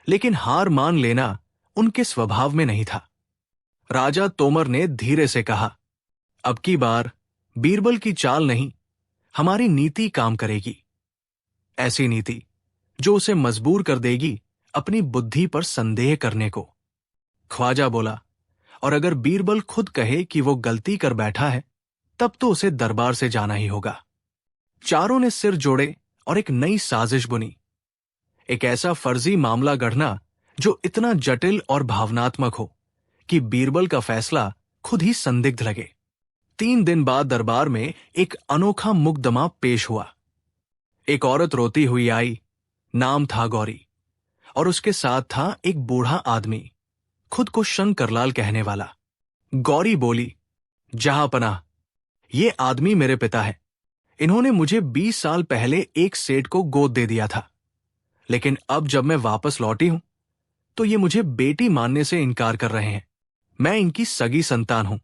लेकिन हार मान लेना उनके स्वभाव में नहीं था। राजा तोमर ने धीरे से कहा, अब की बार बीरबल की चाल नहीं, हमारी नीति काम करेगी। ऐसी नीति जो उसे मजबूर कर देगी अपनी बुद्धि पर संदेह करने को। ख्वाजा बोला, और अगर बीरबल खुद कहे कि वो गलती कर बैठा है, तब तो उसे दरबार से जाना ही होगा। चारों ने सिर जोड़े और एक नई साजिश बुनी। एक ऐसा फर्जी मामला गढ़ना जो इतना जटिल और भावनात्मक हो कि बीरबल का फैसला खुद ही संदिग्ध लगे। 3 दिन बाद दरबार में एक अनोखा मुकदमा पेश हुआ। एक औरत रोती हुई आई, नाम था गौरी, और उसके साथ था एक बूढ़ा आदमी, खुद को शंकरलाल कहने वाला। गौरी बोली, जहांपनाह, ये आदमी मेरे पिता है। इन्होंने मुझे 20 साल पहले एक सेठ को गोद दे दिया था, लेकिन अब जब मैं वापस लौटी हूं तो ये मुझे बेटी मानने से इनकार कर रहे हैं। मैं इनकी सगी संतान हूं।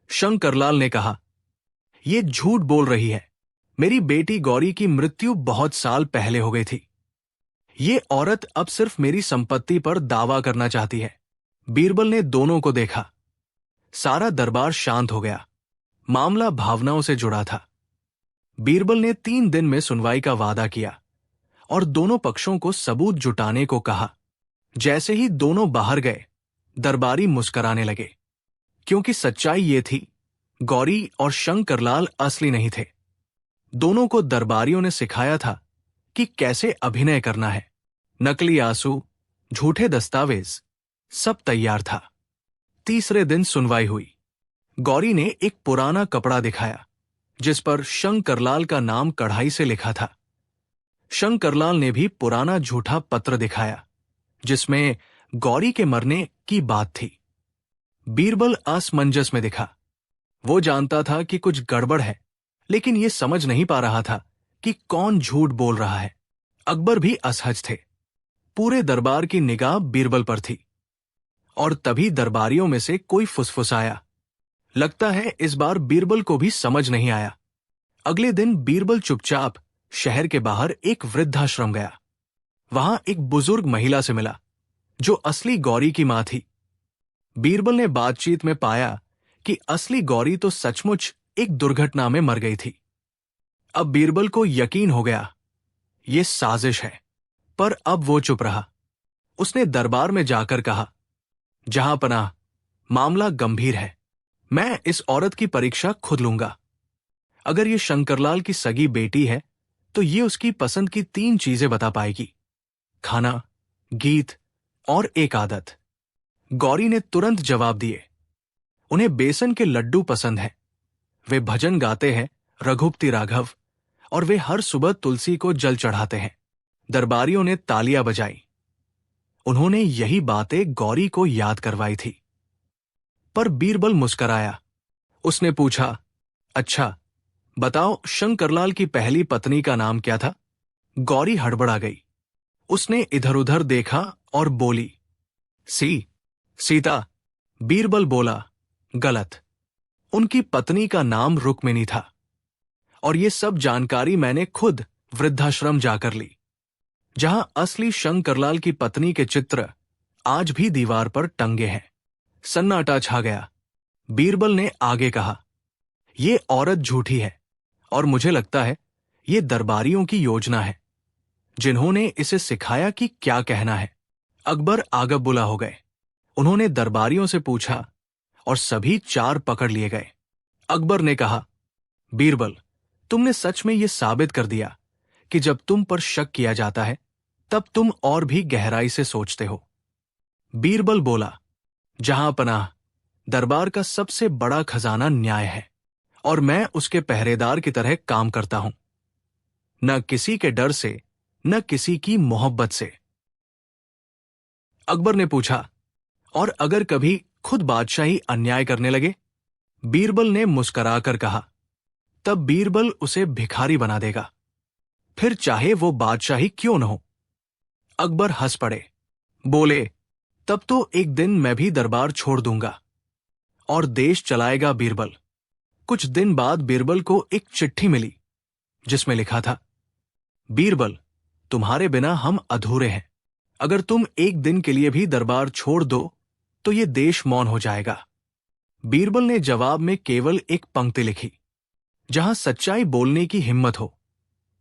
शंकरलाल ने कहा, ये झूठ बोल रही है। मेरी बेटी गौरी की मृत्यु बहुत साल पहले हो गई थी। ये औरत अब सिर्फ मेरी संपत्ति पर दावा करना चाहती है। बीरबल ने दोनों को देखा। सारा दरबार शांत हो गया। मामला भावनाओं से जुड़ा था। बीरबल ने 3 दिन में सुनवाई का वादा किया और दोनों पक्षों को सबूत जुटाने को कहा। जैसे ही दोनों बाहर गए, दरबारी मुस्कुराने लगे, क्योंकि सच्चाई ये थी, गौरी और शंकरलाल असली नहीं थे। दोनों को दरबारियों ने सिखाया था कि कैसे अभिनय करना है। नकली आंसू, झूठे दस्तावेज, सब तैयार था। तीसरे दिन सुनवाई हुई। गौरी ने एक पुराना कपड़ा दिखाया जिस पर शंकरलाल का नाम कढ़ाई से लिखा था। शंकरलाल ने भी पुराना झूठा पत्र दिखाया जिसमें गौरी के मरने की बात थी। बीरबल असमंजस में दिखा। वो जानता था कि कुछ गड़बड़ है, लेकिन ये समझ नहीं पा रहा था कि कौन झूठ बोल रहा है। अकबर भी असहज थे। पूरे दरबार की निगाह बीरबल पर थी। और तभी दरबारियों में से कोई फुसफुसाया। लगता है इस बार बीरबल को भी समझ नहीं आया। अगले दिन बीरबल चुपचाप शहर के बाहर एक वृद्धाश्रम गया। वहां एक बुजुर्ग महिला से मिला जो असली गौरी की मां थी। बीरबल ने बातचीत में पाया कि असली गौरी तो सचमुच एक दुर्घटना में मर गई थी। अब बीरबल को यकीन हो गया, ये साजिश है। पर अब वो चुप रहा। उसने दरबार में जाकर कहा, जहांपनाह, मामला गंभीर है। मैं इस औरत की परीक्षा खुद लूंगा। अगर ये शंकरलाल की सगी बेटी है तो ये उसकी पसंद की 3 चीजें बता पाएगी, खाना, गीत और एक आदत। गौरी ने तुरंत जवाब दिए, उन्हें बेसन के लड्डू पसंद है। वे भजन गाते हैं, रघुपति राघव, और वे हर सुबह तुलसी को जल चढ़ाते हैं। दरबारियों ने तालियां बजाई। उन्होंने यही बातें गौरी को याद करवाई थी। पर बीरबल मुस्कराया। उसने पूछा, अच्छा बताओ, शंकरलाल की पहली पत्नी का नाम क्या था? गौरी हड़बड़ा गई। उसने इधर उधर देखा और बोली, सीता। बीरबल बोला, गलत। उनकी पत्नी का नाम रुक्मिणी था। और ये सब जानकारी मैंने खुद वृद्धाश्रम जाकर ली, जहां असली शंकरलाल की पत्नी के चित्र आज भी दीवार पर टंगे हैं। सन्नाटा छा गया। बीरबल ने आगे कहा, ये औरत झूठी है और मुझे लगता है ये दरबारियों की योजना है। जिन्होंने इसे सिखाया कि क्या कहना है। अकबर आगबुला हो गए। उन्होंने दरबारियों से पूछा और सभी चार पकड़ लिए गए। अकबर ने कहा, बीरबल, तुमने सच में यह साबित कर दिया कि जब तुम पर शक किया जाता है तब तुम और भी गहराई से सोचते हो। बीरबल बोला, जहां पनाह, दरबार का सबसे बड़ा खजाना न्याय है और मैं उसके पहरेदार की तरह काम करता हूं, न किसी के डर से न किसी की मोहब्बत से। अकबर ने पूछा, और अगर कभी खुद बादशाही अन्याय करने लगे? बीरबल ने मुस्कुराकर कहा, तब बीरबल उसे भिखारी बना देगा, फिर चाहे वो बादशाही क्यों न हो। अकबर हंस पड़े, बोले, तब तो एक दिन मैं भी दरबार छोड़ दूंगा और देश चलाएगा बीरबल। कुछ दिन बाद बीरबल को एक चिट्ठी मिली जिसमें लिखा था, बीरबल, तुम्हारे बिना हम अधूरे हैं। अगर तुम एक दिन के लिए भी दरबार छोड़ दो तो ये देश मौन हो जाएगा। बीरबल ने जवाब में केवल एक पंक्ति लिखी, जहां सच्चाई बोलने की हिम्मत हो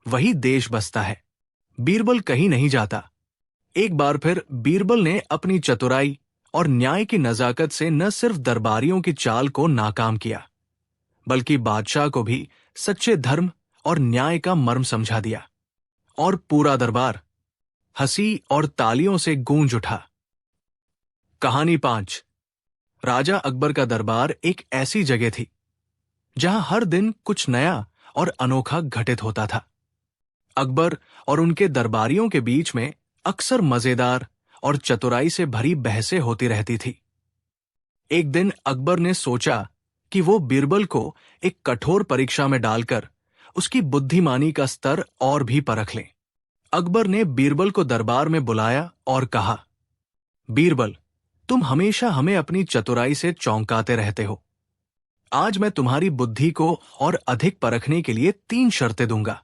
वही देश बसता है। बीरबल कहीं नहीं जाता। एक बार फिर बीरबल ने अपनी चतुराई और न्याय की नजाकत से न सिर्फ दरबारियों की चाल को नाकाम किया, बल्कि बादशाह को भी सच्चे धर्म और न्याय का मर्म समझा दिया। और पूरा दरबार हंसी और तालियों से गूंज उठा। कहानी 5। राजा अकबर का दरबार एक ऐसी जगह थी जहां हर दिन कुछ नया और अनोखा घटित होता था। अकबर और उनके दरबारियों के बीच में अक्सर मजेदार और चतुराई से भरी बहसें होती रहती थी। एक दिन अकबर ने सोचा कि वो बीरबल को एक कठोर परीक्षा में डालकर उसकी बुद्धिमानी का स्तर और भी परख लें। अकबर ने बीरबल को दरबार में बुलाया और कहा, बीरबल, तुम हमेशा हमें अपनी चतुराई से चौंकाते रहते हो। आज मैं तुम्हारी बुद्धि को और अधिक परखने के लिए 3 शर्तें दूंगा।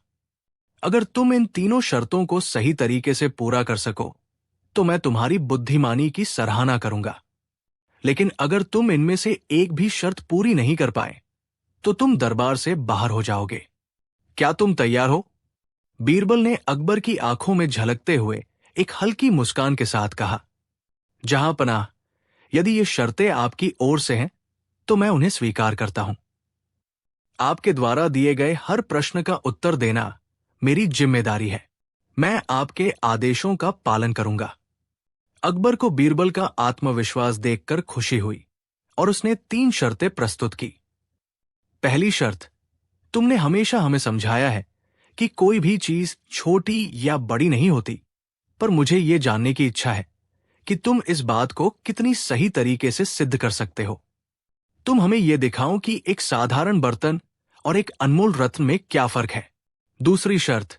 अगर तुम इन तीनों शर्तों को सही तरीके से पूरा कर सको तो मैं तुम्हारी बुद्धिमानी की सराहना करूंगा, लेकिन अगर तुम इनमें से एक भी शर्त पूरी नहीं कर पाए तो तुम दरबार से बाहर हो जाओगे। क्या तुम तैयार हो? बीरबल ने अकबर की आंखों में झलकते हुए एक हल्की मुस्कान के साथ कहा, जहां पनाह, यदि ये शर्तें आपकी ओर से हैं तो मैं उन्हें स्वीकार करता हूं। आपके द्वारा दिए गए हर प्रश्न का उत्तर देना मेरी जिम्मेदारी है। मैं आपके आदेशों का पालन करूंगा। अकबर को बीरबल का आत्मविश्वास देखकर खुशी हुई और उसने 3 शर्तें प्रस्तुत की। पहली शर्त, तुमने हमेशा हमें समझाया है कि कोई भी चीज छोटी या बड़ी नहीं होती, पर मुझे ये जानने की इच्छा है कि तुम इस बात को कितनी सही तरीके से सिद्ध कर सकते हो। तुम हमें यह दिखाओ कि एक साधारण बर्तन और एक अनमोल रत्न में क्या फर्क है। दूसरी शर्त,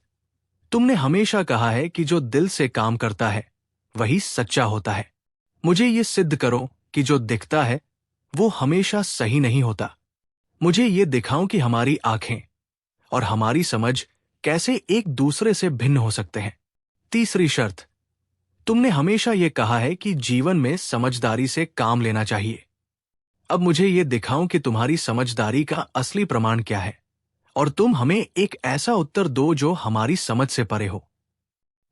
तुमने हमेशा कहा है कि जो दिल से काम करता है वही सच्चा होता है। मुझे ये सिद्ध करो कि जो दिखता है वो हमेशा सही नहीं होता। मुझे ये दिखाओ कि हमारी आंखें और हमारी समझ कैसे एक दूसरे से भिन्न हो सकते हैं। तीसरी शर्त, तुमने हमेशा ये कहा है कि जीवन में समझदारी से काम लेना चाहिए। अब मुझे ये दिखाओ कि तुम्हारी समझदारी का असली प्रमाण क्या है और तुम हमें एक ऐसा उत्तर दो जो हमारी समझ से परे हो।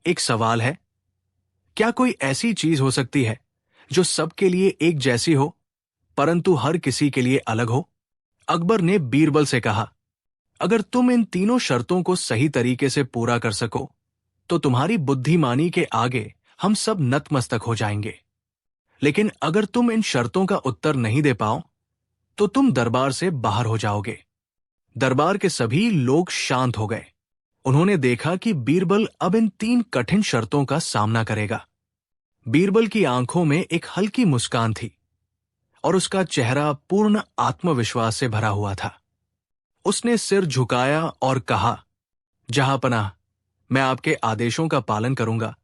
एक सवाल है, क्या कोई ऐसी चीज हो सकती है जो सबके लिए एक जैसी हो परंतु हर किसी के लिए अलग हो? अकबर ने बीरबल से कहा, अगर तुम इन तीनों शर्तों को सही तरीके से पूरा कर सको तो तुम्हारी बुद्धिमानी के आगे हम सब नतमस्तक हो जाएंगे, लेकिन अगर तुम इन शर्तों का उत्तर नहीं दे पाओ तो तुम दरबार से बाहर हो जाओगे। दरबार के सभी लोग शांत हो गए। उन्होंने देखा कि बीरबल अब इन 3 कठिन शर्तों का सामना करेगा। बीरबल की आंखों में एक हल्की मुस्कान थी और उसका चेहरा पूर्ण आत्मविश्वास से भरा हुआ था। उसने सिर झुकाया और कहा, जहांपनाह, मैं आपके आदेशों का पालन करूंगा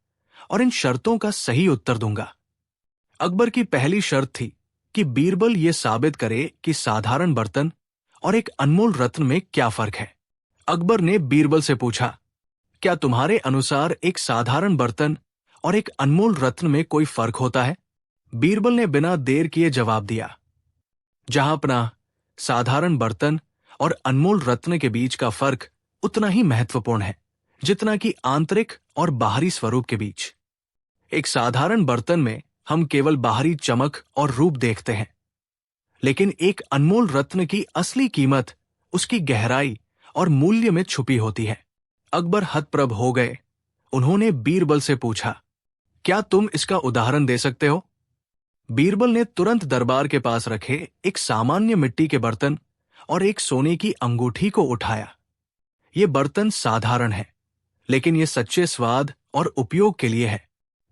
और इन शर्तों का सही उत्तर दूंगा। अकबर की पहली शर्त थी कि बीरबल ये साबित करे कि साधारण बर्तन और एक अनमोल रत्न में क्या फर्क है। अकबर ने बीरबल से पूछा, क्या तुम्हारे अनुसार एक साधारण बर्तन और एक अनमोल रत्न में कोई फर्क होता है? बीरबल ने बिना देर किए जवाब दिया, जहांपनाह, साधारण बर्तन और अनमोल रत्न के बीच का फर्क उतना ही महत्वपूर्ण है जितना कि आंतरिक और बाहरी स्वरूप के बीच। एक साधारण बर्तन में हम केवल बाहरी चमक और रूप देखते हैं, लेकिन एक अनमोल रत्न की असली कीमत उसकी गहराई और मूल्य में छुपी होती है। अकबर हतप्रभ हो गए। उन्होंने बीरबल से पूछा, क्या तुम इसका उदाहरण दे सकते हो? बीरबल ने तुरंत दरबार के पास रखे एक सामान्य मिट्टी के बर्तन और एक सोने की अंगूठी को उठाया। ये बर्तन साधारण है, लेकिन ये सच्चे स्वाद और उपयोग के लिए है।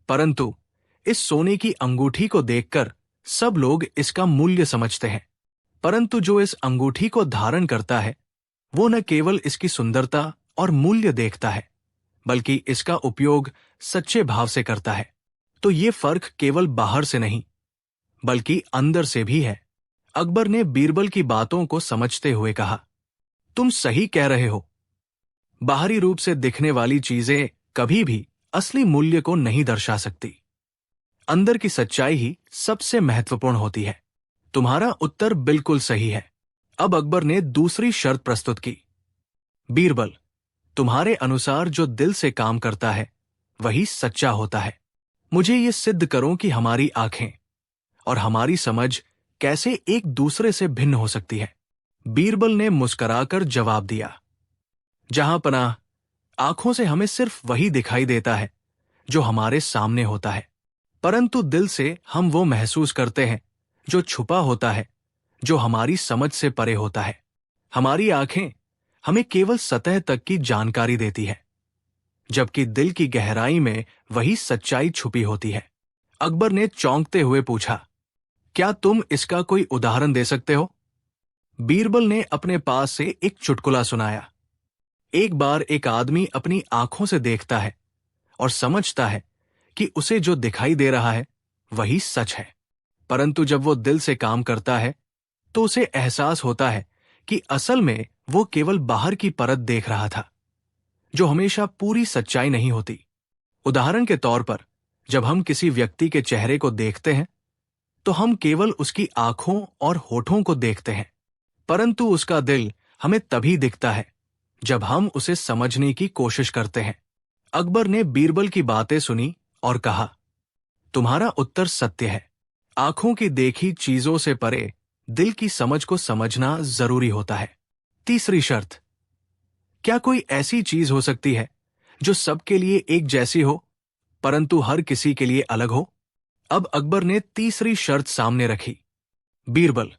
परंतु इस सोने की अंगूठी को देखकर सब लोग इसका मूल्य समझते हैं। परंतु जो इस अंगूठी को धारण करता है, वो न केवल इसकी सुंदरता और मूल्य देखता है, बल्कि इसका उपयोग सच्चे भाव से करता है। तो ये फर्क केवल बाहर से नहीं, बल्कि अंदर से भी है। अकबर ने बीरबल की बातों को समझते हुए कहा, तुम सही कह रहे हो। बाहरी रूप से दिखने वाली चीजें कभी भी असली मूल्य को नहीं दर्शा सकती। अंदर की सच्चाई ही सबसे महत्वपूर्ण होती है। तुम्हारा उत्तर बिल्कुल सही है। अब अकबर ने दूसरी शर्त प्रस्तुत की। बीरबल, तुम्हारे अनुसार जो दिल से काम करता है वही सच्चा होता है। मुझे ये सिद्ध करो कि हमारी आंखें और हमारी समझ कैसे एक दूसरे से भिन्न हो सकती है। बीरबल ने मुस्कुराकर जवाब दिया, जहां पनाह, आंखों से हमें सिर्फ वही दिखाई देता है जो हमारे सामने होता है, परंतु दिल से हम वो महसूस करते हैं जो छुपा होता है, जो हमारी समझ से परे होता है। हमारी आंखें हमें केवल सतह तक की जानकारी देती है, जबकि दिल की गहराई में वही सच्चाई छुपी होती है। अकबर ने चौंकते हुए पूछा, क्या तुम इसका कोई उदाहरण दे सकते हो? बीरबल ने अपने पास से एक चुटकुला सुनाया। एक बार एक आदमी अपनी आंखों से देखता है और समझता है कि उसे जो दिखाई दे रहा है वही सच है, परंतु जब वो दिल से काम करता है तो उसे एहसास होता है कि असल में वो केवल बाहर की परत देख रहा था, जो हमेशा पूरी सच्चाई नहीं होती। उदाहरण के तौर पर, जब हम किसी व्यक्ति के चेहरे को देखते हैं तो हम केवल उसकी आंखों और होठों को देखते हैं, परंतु उसका दिल हमें तभी दिखता है जब हम उसे समझने की कोशिश करते हैं। अकबर ने बीरबल की बातें सुनी और कहा, तुम्हारा उत्तर सत्य है। आंखों की देखी चीजों से परे दिल की समझ को समझना जरूरी होता है। तीसरी शर्त, क्या कोई ऐसी चीज हो सकती है जो सबके लिए एक जैसी हो, परंतु हर किसी के लिए अलग हो? अब अकबर ने तीसरी शर्त सामने रखी। बीरबल,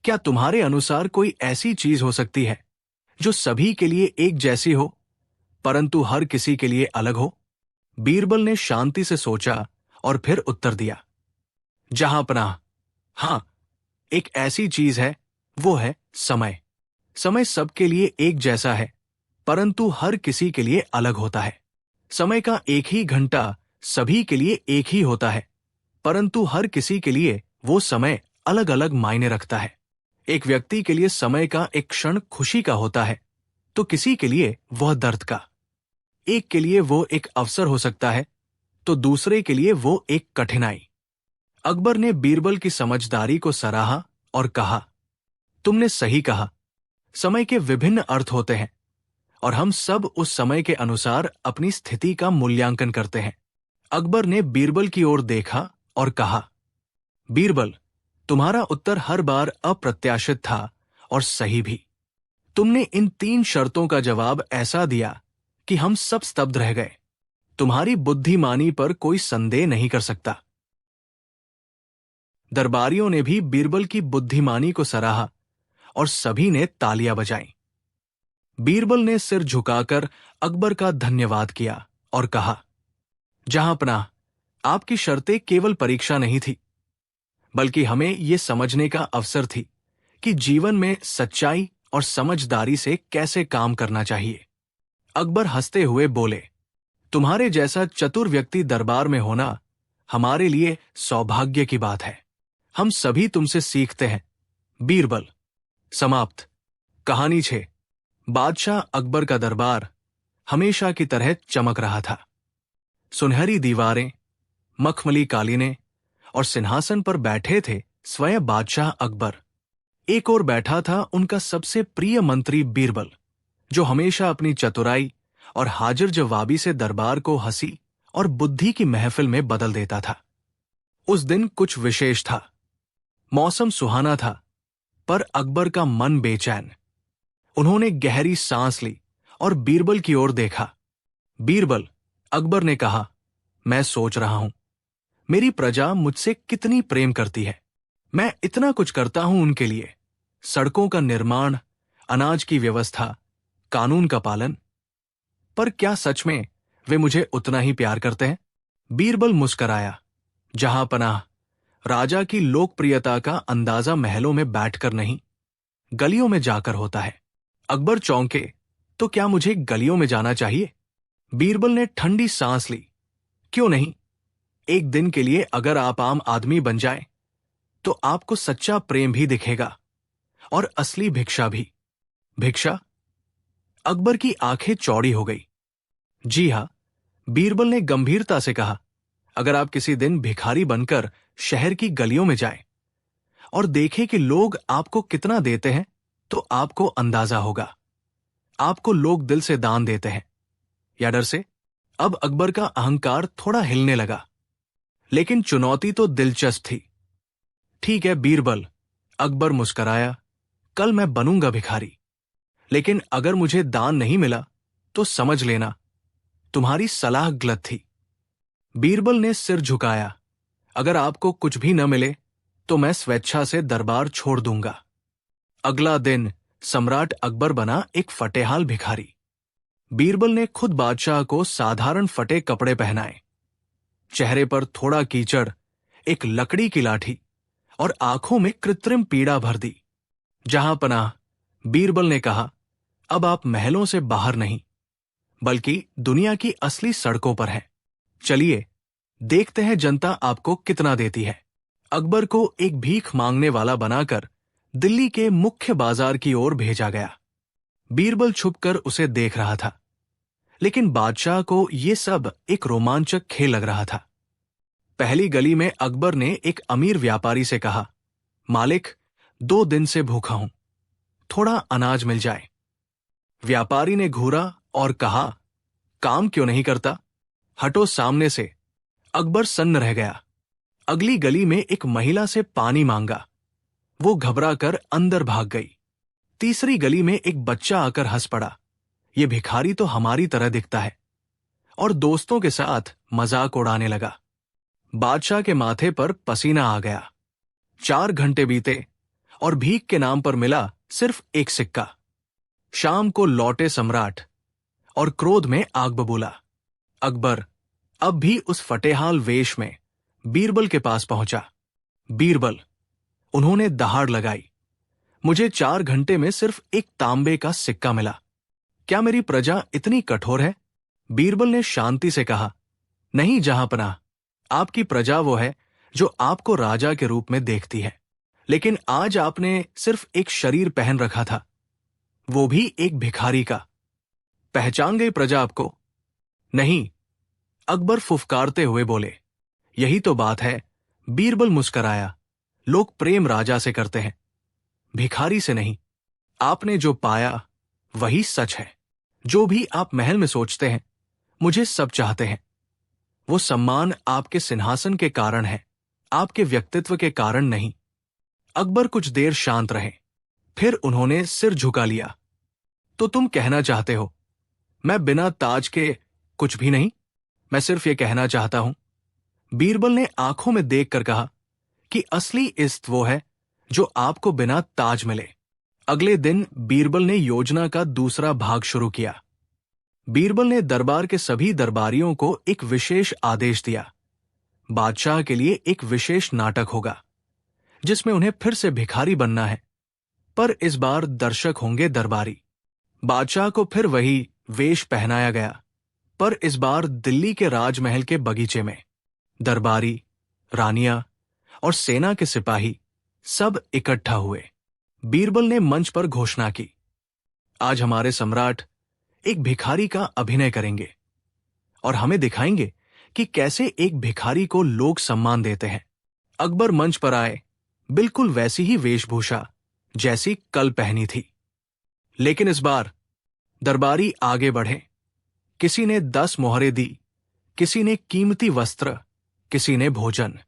क्या तुम्हारे अनुसार कोई ऐसी चीज हो सकती है जो सभी के लिए एक जैसी हो, परंतु हर किसी के लिए अलग हो? बीरबल ने शांति से सोचा और फिर उत्तर दिया, जहां पनाह, हां, एक ऐसी चीज है, वो है समय। समय सबके लिए एक जैसा है, परंतु हर किसी के लिए अलग होता है। समय का एक ही घंटा सभी के लिए एक ही होता है, परंतु हर किसी के लिए वो समय अलग अलग मायने रखता है। एक व्यक्ति के लिए समय का एक क्षण खुशी का होता है, तो किसी के लिए वह दर्द का। एक के लिए वो एक अवसर हो सकता है, तो दूसरे के लिए वो एक कठिनाई। अकबर ने बीरबल की समझदारी को सराहा और कहा, तुमने सही कहा। समय के विभिन्न अर्थ होते हैं और हम सब उस समय के अनुसार अपनी स्थिति का मूल्यांकन करते हैं। अकबर ने बीरबल की ओर देखा और कहा, बीरबल, तुम्हारा उत्तर हर बार अप्रत्याशित था और सही भी। तुमने इन 3 शर्तों का जवाब ऐसा दिया कि हम सब स्तब्ध रह गए। तुम्हारी बुद्धिमानी पर कोई संदेह नहीं कर सकता। दरबारियों ने भी बीरबल की बुद्धिमानी को सराहा और सभी ने तालियां बजाईं। बीरबल ने सिर झुकाकर अकबर का धन्यवाद किया और कहा, जहां पनाह, आपकी शर्तें केवल परीक्षा नहीं थी, बल्कि हमें यह समझने का अवसर थी कि जीवन में सच्चाई और समझदारी से कैसे काम करना चाहिए। अकबर हंसते हुए बोले, तुम्हारे जैसा चतुर व्यक्ति दरबार में होना हमारे लिए सौभाग्य की बात है। हम सभी तुमसे सीखते हैं। बीरबल। समाप्त। कहानी 6। बादशाह अकबर का दरबार हमेशा की तरह चमक रहा था। सुनहरी दीवारें, मखमली कालीनें और सिंहासन पर बैठे थे स्वयं बादशाह अकबर। एक ओर बैठा था उनका सबसे प्रिय मंत्री बीरबल, जो हमेशा अपनी चतुराई और हाजिर जवाबी से दरबार को हंसी और बुद्धि की महफिल में बदल देता था। उस दिन कुछ विशेष था। मौसम सुहाना था, पर अकबर का मन बेचैन। उन्होंने गहरी सांस ली और बीरबल की ओर देखा। बीरबल, अकबर ने कहा, मैं सोच रहा हूं, मेरी प्रजा मुझसे कितनी प्रेम करती है। मैं इतना कुछ करता हूं उनके लिए, सड़कों का निर्माण, अनाज की व्यवस्था, कानून का पालन, पर क्या सच में वे मुझे उतना ही प्यार करते हैं? बीरबल मुस्कराया। जहां पनाह, राजा की लोकप्रियता का अंदाजा महलों में बैठकर नहीं, गलियों में जाकर होता है। अकबर चौंके, तो क्या मुझे गलियों में जाना चाहिए? बीरबल ने ठंडी सांस ली। क्यों नहीं? एक दिन के लिए अगर आप आम आदमी बन जाए तो आपको सच्चा प्रेम भी दिखेगा और असली भिक्षा भी। भिक्षा? अकबर की आंखें चौड़ी हो गई। जी हां, बीरबल ने गंभीरता से कहा, अगर आप किसी दिन भिखारी बनकर शहर की गलियों में जाएं और देखें कि लोग आपको कितना देते हैं, तो आपको अंदाजा होगा। आपको लोग दिल से दान देते हैं या डर से? अब अकबर का अहंकार थोड़ा हिलने लगा, लेकिन चुनौती तो दिलचस्प थी। ठीक है बीरबल, अकबर मुस्कराया, कल मैं बनूंगा भिखारी, लेकिन अगर मुझे दान नहीं मिला तो समझ लेना तुम्हारी सलाह गलत थी। बीरबल ने सिर झुकाया, अगर आपको कुछ भी न मिले तो मैं स्वेच्छा से दरबार छोड़ दूंगा। अगला दिन सम्राट अकबर बना एक फटेहाल भिखारी। बीरबल ने खुद बादशाह को साधारण फटे कपड़े पहनाए, चेहरे पर थोड़ा कीचड़, एक लकड़ी की लाठी और आंखों में कृत्रिम पीड़ा भर दी। जहां पनाह, बीरबल ने कहा, अब आप महलों से बाहर नहीं, बल्कि दुनिया की असली सड़कों पर हैं। चलिए देखते हैं जनता आपको कितना देती है। अकबर को एक भीख मांगने वाला बनाकर दिल्ली के मुख्य बाजार की ओर भेजा गया। बीरबल छुपकर उसे देख रहा था, लेकिन बादशाह को यह सब एक रोमांचक खेल लग रहा था। पहली गली में अकबर ने एक अमीर व्यापारी से कहा, मालिक, 2 दिन से भूखा हूं, थोड़ा अनाज मिल जाए। व्यापारी ने घूरा और कहा, काम क्यों नहीं करता? हटो सामने से। अकबर सन्न रह गया। अगली गली में एक महिला से पानी मांगा, वो घबराकर अंदर भाग गई। तीसरी गली में एक बच्चा आकर हंस पड़ा, ये भिखारी तो हमारी तरह दिखता है, और दोस्तों के साथ मजाक उड़ाने लगा। बादशाह के माथे पर पसीना आ गया। 4 घंटे बीते और भीख के नाम पर मिला सिर्फ एक सिक्का। शाम को लौटे सम्राट और क्रोध में आग बबूला। अकबर अब भी उस फटेहाल वेश में बीरबल के पास पहुंचा। बीरबल, उन्होंने दहाड़ लगाई, मुझे 4 घंटे में सिर्फ एक तांबे का सिक्का मिला। क्या मेरी प्रजा इतनी कठोर है? बीरबल ने शांति से कहा, नहीं जहांपनाह, आपकी प्रजा वो है जो आपको राजा के रूप में देखती है, लेकिन आज आपने सिर्फ एक शरीर पहन रखा था, वो भी एक भिखारी का। पहचान गई प्रजा आपको? नहीं, अकबर फुफकारते हुए बोले। यही तो बात है। बीरबल मुस्कराया, लोग प्रेम राजा से करते हैं, भिखारी से नहीं। आपने जो पाया वही सच है। जो भी आप महल में सोचते हैं, मुझे सब चाहते हैं। वो सम्मान आपके सिंहासन के कारण है, आपके व्यक्तित्व के कारण नहीं। अकबर कुछ देर शांत रहे, फिर उन्होंने सिर झुका लिया। तो तुम कहना चाहते हो मैं बिना ताज के कुछ भी नहीं? मैं सिर्फ ये कहना चाहता हूं, बीरबल ने आंखों में देखकर कहा, कि असली इज्जत वो है जो आपको बिना ताज मिले। अगले दिन बीरबल ने योजना का दूसरा भाग शुरू किया। बीरबल ने दरबार के सभी दरबारियों को एक विशेष आदेश दिया। बादशाह के लिए एक विशेष नाटक होगा, जिसमें उन्हें फिर से भिखारी बनना है, पर इस बार दर्शक होंगे दरबारी। बादशाह को फिर वही वेश पहनाया गया, पर इस बार दिल्ली के राजमहल के बगीचे में। दरबारी, रानियां और सेना के सिपाही सब इकट्ठा हुए। बीरबल ने मंच पर घोषणा की, आज हमारे सम्राट एक भिखारी का अभिनय करेंगे और हमें दिखाएंगे कि कैसे एक भिखारी को लोग सम्मान देते हैं। अकबर मंच पर आए, बिल्कुल वैसी ही वेशभूषा जैसी कल पहनी थी, लेकिन इस बार दरबारी आगे बढ़े, किसी ने 10 मोहरें दी, किसी ने कीमती वस्त्र, किसी ने भोजन।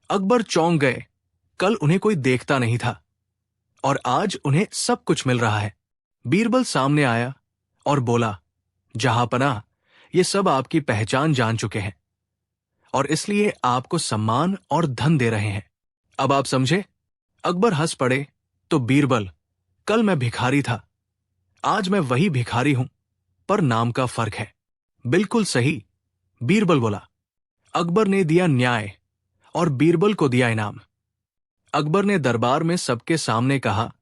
अकबर चौंक गए। कल उन्हें कोई देखता नहीं था और आज उन्हें सब कुछ मिल रहा है। बीरबल सामने आया और बोला, जहांपनाह, ये सब आपकी पहचान जान चुके हैं और इसलिए आपको सम्मान और धन दे रहे हैं। अब आप समझे? अकबर हंस पड़े। तो बीरबल, कल मैं भिखारी था, आज मैं वही भिखारी हूं, पर नाम का फर्क है। बिल्कुल सही, बीरबल बोला। अकबर ने दिया न्याय और बीरबल को दिया इनाम। अकबर ने दरबार में सबके सामने कहा,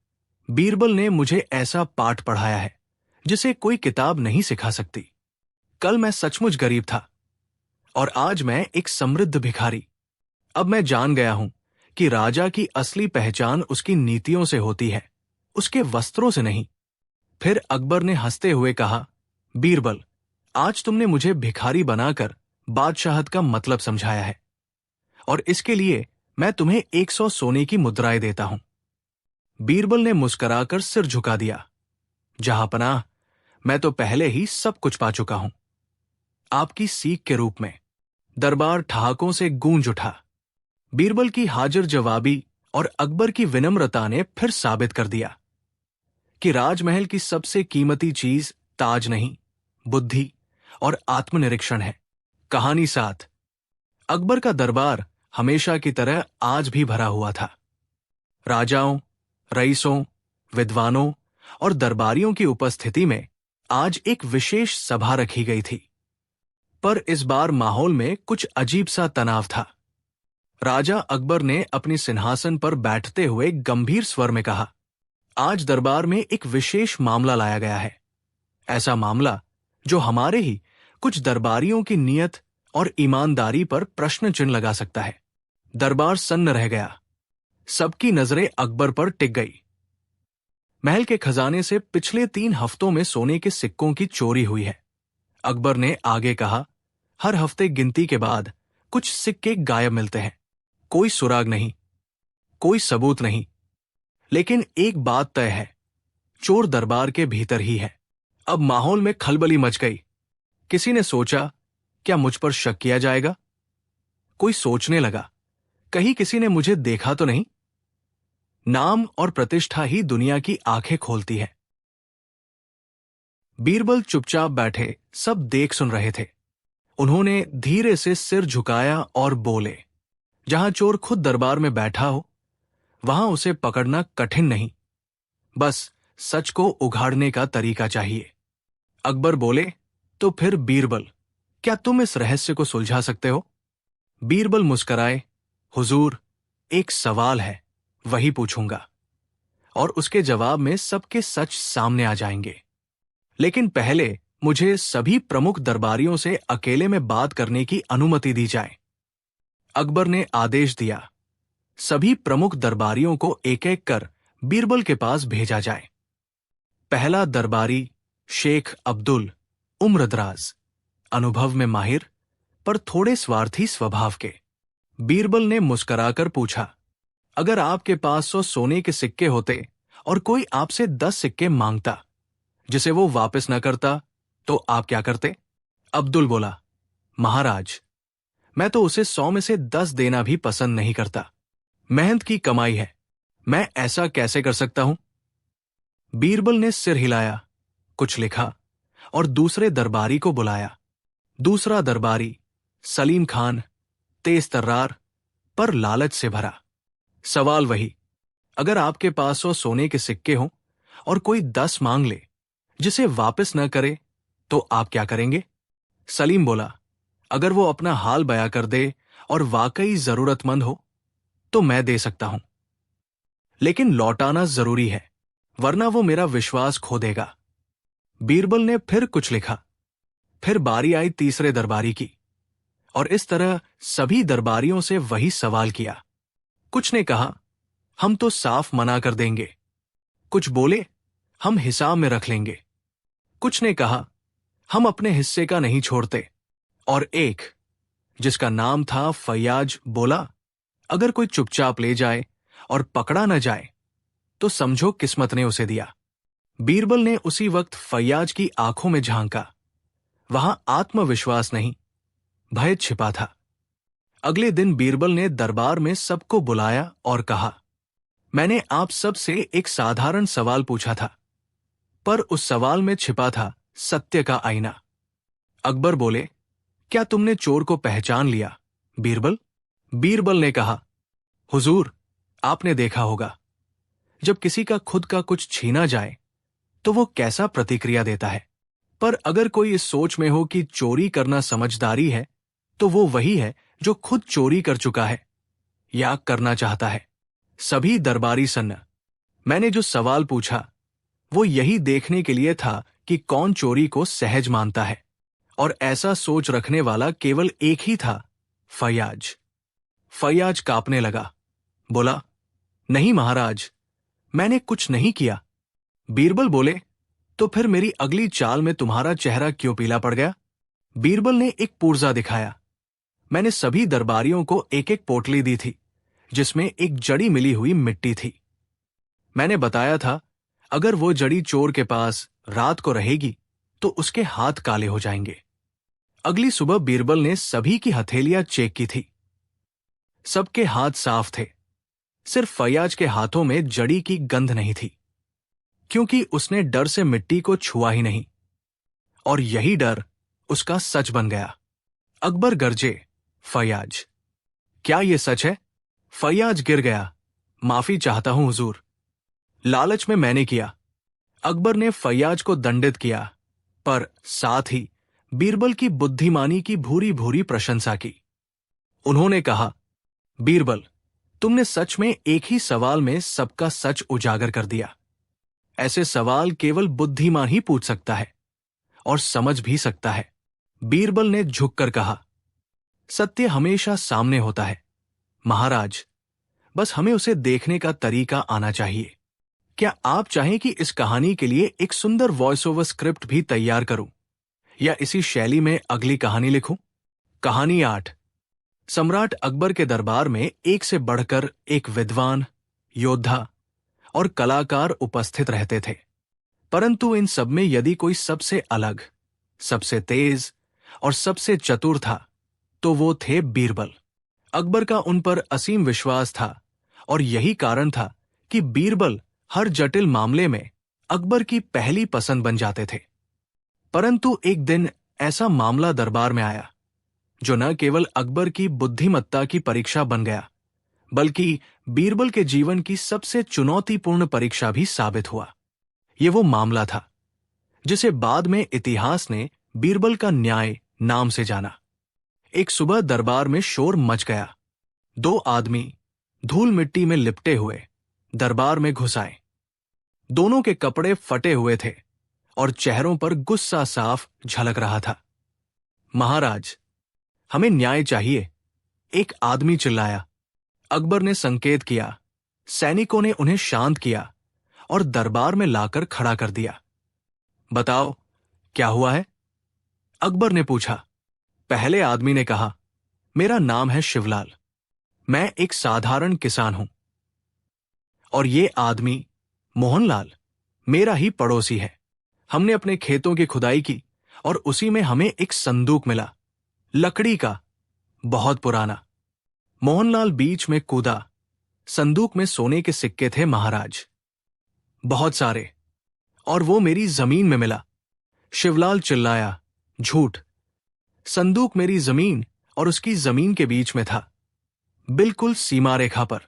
बीरबल ने मुझे ऐसा पाठ पढ़ाया है जिसे कोई किताब नहीं सिखा सकती। कल मैं सचमुच गरीब था और आज मैं एक समृद्ध भिखारी। अब मैं जान गया हूं कि राजा की असली पहचान उसकी नीतियों से होती है, उसके वस्त्रों से नहीं। फिर अकबर ने हंसते हुए कहा, बीरबल, आज तुमने मुझे भिखारी बनाकर बादशाहत का मतलब समझाया है और इसके लिए मैं तुम्हें 100 सोने की मुद्राएं देता हूं। बीरबल ने मुस्कुराकर सिर झुका दिया। जहांपनाह, मैं तो पहले ही सब कुछ पा चुका हूं, आपकी सीख के रूप में। दरबार ठहाकों से गूंज उठा। बीरबल की हाजिर जवाबी और अकबर की विनम्रता ने फिर साबित कर दिया कि राजमहल की सबसे कीमती चीज ताज नहीं, बुद्धि और आत्मनिरीक्षण है। कहानी 7। अकबर का दरबार हमेशा की तरह आज भी भरा हुआ था। राजाओं, रईसों, विद्वानों और दरबारियों की उपस्थिति में आज एक विशेष सभा रखी गई थी। पर इस बार माहौल में कुछ अजीब सा तनाव था। राजा अकबर ने अपनी सिंहासन पर बैठते हुए गंभीर स्वर में कहा, आज दरबार में एक विशेष मामला लाया गया है। ऐसा मामला जो हमारे ही कुछ दरबारियों की नीयत और ईमानदारी पर प्रश्न चिन्ह लगा सकता है। दरबार सन्न रह गया। सबकी नजरें अकबर पर टिक गई। महल के खजाने से पिछले 3 हफ्तों में सोने के सिक्कों की चोरी हुई है। अकबर ने आगे कहा, हर हफ्ते गिनती के बाद कुछ सिक्के गायब मिलते हैं। कोई सुराग नहीं, कोई सबूत नहीं, लेकिन एक बात तय है, चोर दरबार के भीतर ही है। अब माहौल में खलबली मच गई। किसी ने सोचा, क्या मुझ पर शक किया जाएगा? कोई सोचने लगा, कहीं किसी ने मुझे देखा तो नहीं? नाम और प्रतिष्ठा ही दुनिया की आंखें खोलती है। बीरबल चुपचाप बैठे सब देख सुन रहे थे। उन्होंने धीरे से सिर झुकाया और बोले, जहां चोर खुद दरबार में बैठा हो, वहां उसे पकड़ना कठिन नहीं, बस सच को उघाड़ने का तरीका चाहिए। अकबर बोले, तो फिर बीरबल, क्या तुम इस रहस्य को सुलझा सकते हो? बीरबल मुस्कराए, हुजूर, एक सवाल है, वही पूछूंगा और उसके जवाब में सबके सच सामने आ जाएंगे। लेकिन पहले मुझे सभी प्रमुख दरबारियों से अकेले में बात करने की अनुमति दी जाए। अकबर ने आदेश दिया। सभी प्रमुख दरबारियों को एक-एक कर बीरबल के पास भेजा जाए। पहला दरबारी शेख अब्दुल, उम्रदराज, अनुभव में माहिर पर थोड़े स्वार्थी स्वभाव के। बीरबल ने मुस्कुराकर पूछा, अगर आपके पास 100 सोने के सिक्के होते और कोई आपसे 10 सिक्के मांगता जिसे वो वापस न करता, तो आप क्या करते? अब्दुल बोला, महाराज, मैं तो उसे 100 में से 10 देना भी पसंद नहीं करता। मेहनत की कमाई है, मैं ऐसा कैसे कर सकता हूं? बीरबल ने सिर हिलाया, कुछ लिखा और दूसरे दरबारी को बुलाया। दूसरा दरबारी सलीम खान, तेज तर्रार पर लालच से भरा। सवाल वही, अगर आपके पास 100 सोने के सिक्के हों और कोई 10 मांग ले जिसे वापस न करे, तो आप क्या करेंगे? सलीम बोला, अगर वो अपना हाल बयां कर दे और वाकई जरूरतमंद हो तो मैं दे सकता हूं, लेकिन लौटाना जरूरी है, वरना वो मेरा विश्वास खो देगा। बीरबल ने फिर कुछ लिखा। फिर बारी आई तीसरे दरबारी की और इस तरह सभी दरबारियों से वही सवाल किया। कुछ ने कहा, हम तो साफ मना कर देंगे। कुछ बोले, हम हिसाब में रख लेंगे। कुछ ने कहा, हम अपने हिस्से का नहीं छोड़ते। और एक, जिसका नाम था फैयाज, बोला, अगर कोई चुपचाप ले जाए और पकड़ा न जाए तो समझो किस्मत ने उसे दिया। बीरबल ने उसी वक्त फैयाज की आंखों में झांका। वहां आत्मविश्वास नहीं, भय छिपा था। अगले दिन बीरबल ने दरबार में सबको बुलाया और कहा, मैंने आप सब से एक साधारण सवाल पूछा था, पर उस सवाल में छिपा था सत्य का आईना। अकबर बोले, क्या तुमने चोर को पहचान लिया बीरबल? बीरबल ने कहा, हुजूर, आपने देखा होगा, जब किसी का खुद का कुछ छीना जाए तो वो कैसा प्रतिक्रिया देता है। पर अगर कोई इस सोच में हो कि चोरी करना समझदारी है, तो वो वही है जो खुद चोरी कर चुका है या करना चाहता है। सभी दरबारी सन्न। मैंने जो सवाल पूछा वो यही देखने के लिए था कि कौन चोरी को सहज मानता है, और ऐसा सोच रखने वाला केवल एक ही था, फैयाज। फैयाज कांपने लगा, बोला, नहीं महाराज, मैंने कुछ नहीं किया। बीरबल बोले, तो फिर मेरी अगली चाल में तुम्हारा चेहरा क्यों पीला पड़ गया? बीरबल ने एक पुर्जा दिखाया। मैंने सभी दरबारियों को एक एक पोटली दी थी जिसमें एक जड़ी मिली हुई मिट्टी थी। मैंने बताया था, अगर वो जड़ी चोर के पास रात को रहेगी तो उसके हाथ काले हो जाएंगे। अगली सुबह बीरबल ने सभी की हथेलियां चेक की थी। सबके हाथ साफ थे, सिर्फ फैयाज के हाथों में जड़ी की गंध नहीं थी, क्योंकि उसने डर से मिट्टी को छुआ ही नहीं, और यही डर उसका सच बन गया। अकबर गरजे, फैयाज, क्या यह सच है? फैयाज गिर गया, माफी चाहता हूं हुजूर, लालच में मैंने किया। अकबर ने फैयाज को दंडित किया, पर साथ ही बीरबल की बुद्धिमानी की भूरी भूरी प्रशंसा की। उन्होंने कहा, बीरबल, तुमने सच में एक ही सवाल में सबका सच उजागर कर दिया। ऐसे सवाल केवल बुद्धिमान ही पूछ सकता है और समझ भी सकता है। बीरबल ने झुककर कहा, सत्य हमेशा सामने होता है महाराज, बस हमें उसे देखने का तरीका आना चाहिए। क्या आप चाहें कि इस कहानी के लिए एक सुंदर वॉइस ओवर स्क्रिप्ट भी तैयार करूं, या इसी शैली में अगली कहानी लिखूं? कहानी 8। सम्राट अकबर के दरबार में एक से बढ़कर एक विद्वान, योद्धा और कलाकार उपस्थित रहते थे, परंतु इन सब में यदि कोई सबसे अलग, सबसे तेज और सबसे चतुर था तो वो थे बीरबल। अकबर का उन पर असीम विश्वास था, और यही कारण था कि बीरबल हर जटिल मामले में अकबर की पहली पसंद बन जाते थे। परंतु एक दिन ऐसा मामला दरबार में आया जो न केवल अकबर की बुद्धिमत्ता की परीक्षा बन गया, बल्कि बीरबल के जीवन की सबसे चुनौतीपूर्ण परीक्षा भी साबित हुआ। ये वो मामला था जिसे बाद में इतिहास ने बीरबल का न्याय नाम से जाना। एक सुबह दरबार में शोर मच गया। 2 आदमी धूल मिट्टी में लिपटे हुए दरबार में घुस आए। दोनों के कपड़े फटे हुए थे और चेहरों पर गुस्सा साफ झलक रहा था। महाराज, हमें न्याय चाहिए, एक आदमी चिल्लाया। अकबर ने संकेत किया, सैनिकों ने उन्हें शांत किया और दरबार में लाकर खड़ा कर दिया। बताओ, क्या हुआ है? अकबर ने पूछा। पहले आदमी ने कहा, मेरा नाम है शिवलाल, मैं एक साधारण किसान हूं। और ये आदमी मोहनलाल मेरा ही पड़ोसी है। हमने अपने खेतों की खुदाई की और उसी में हमें एक संदूक मिला, लकड़ी का, बहुत पुराना। मोहनलाल बीच में कूदा। संदूक में सोने के सिक्के थे महाराज, बहुत सारे, और वो मेरी जमीन में मिला। शिवलाल चिल्लाया, झूठ, संदूक मेरी जमीन और उसकी जमीन के बीच में था, बिल्कुल सीमा रेखा पर,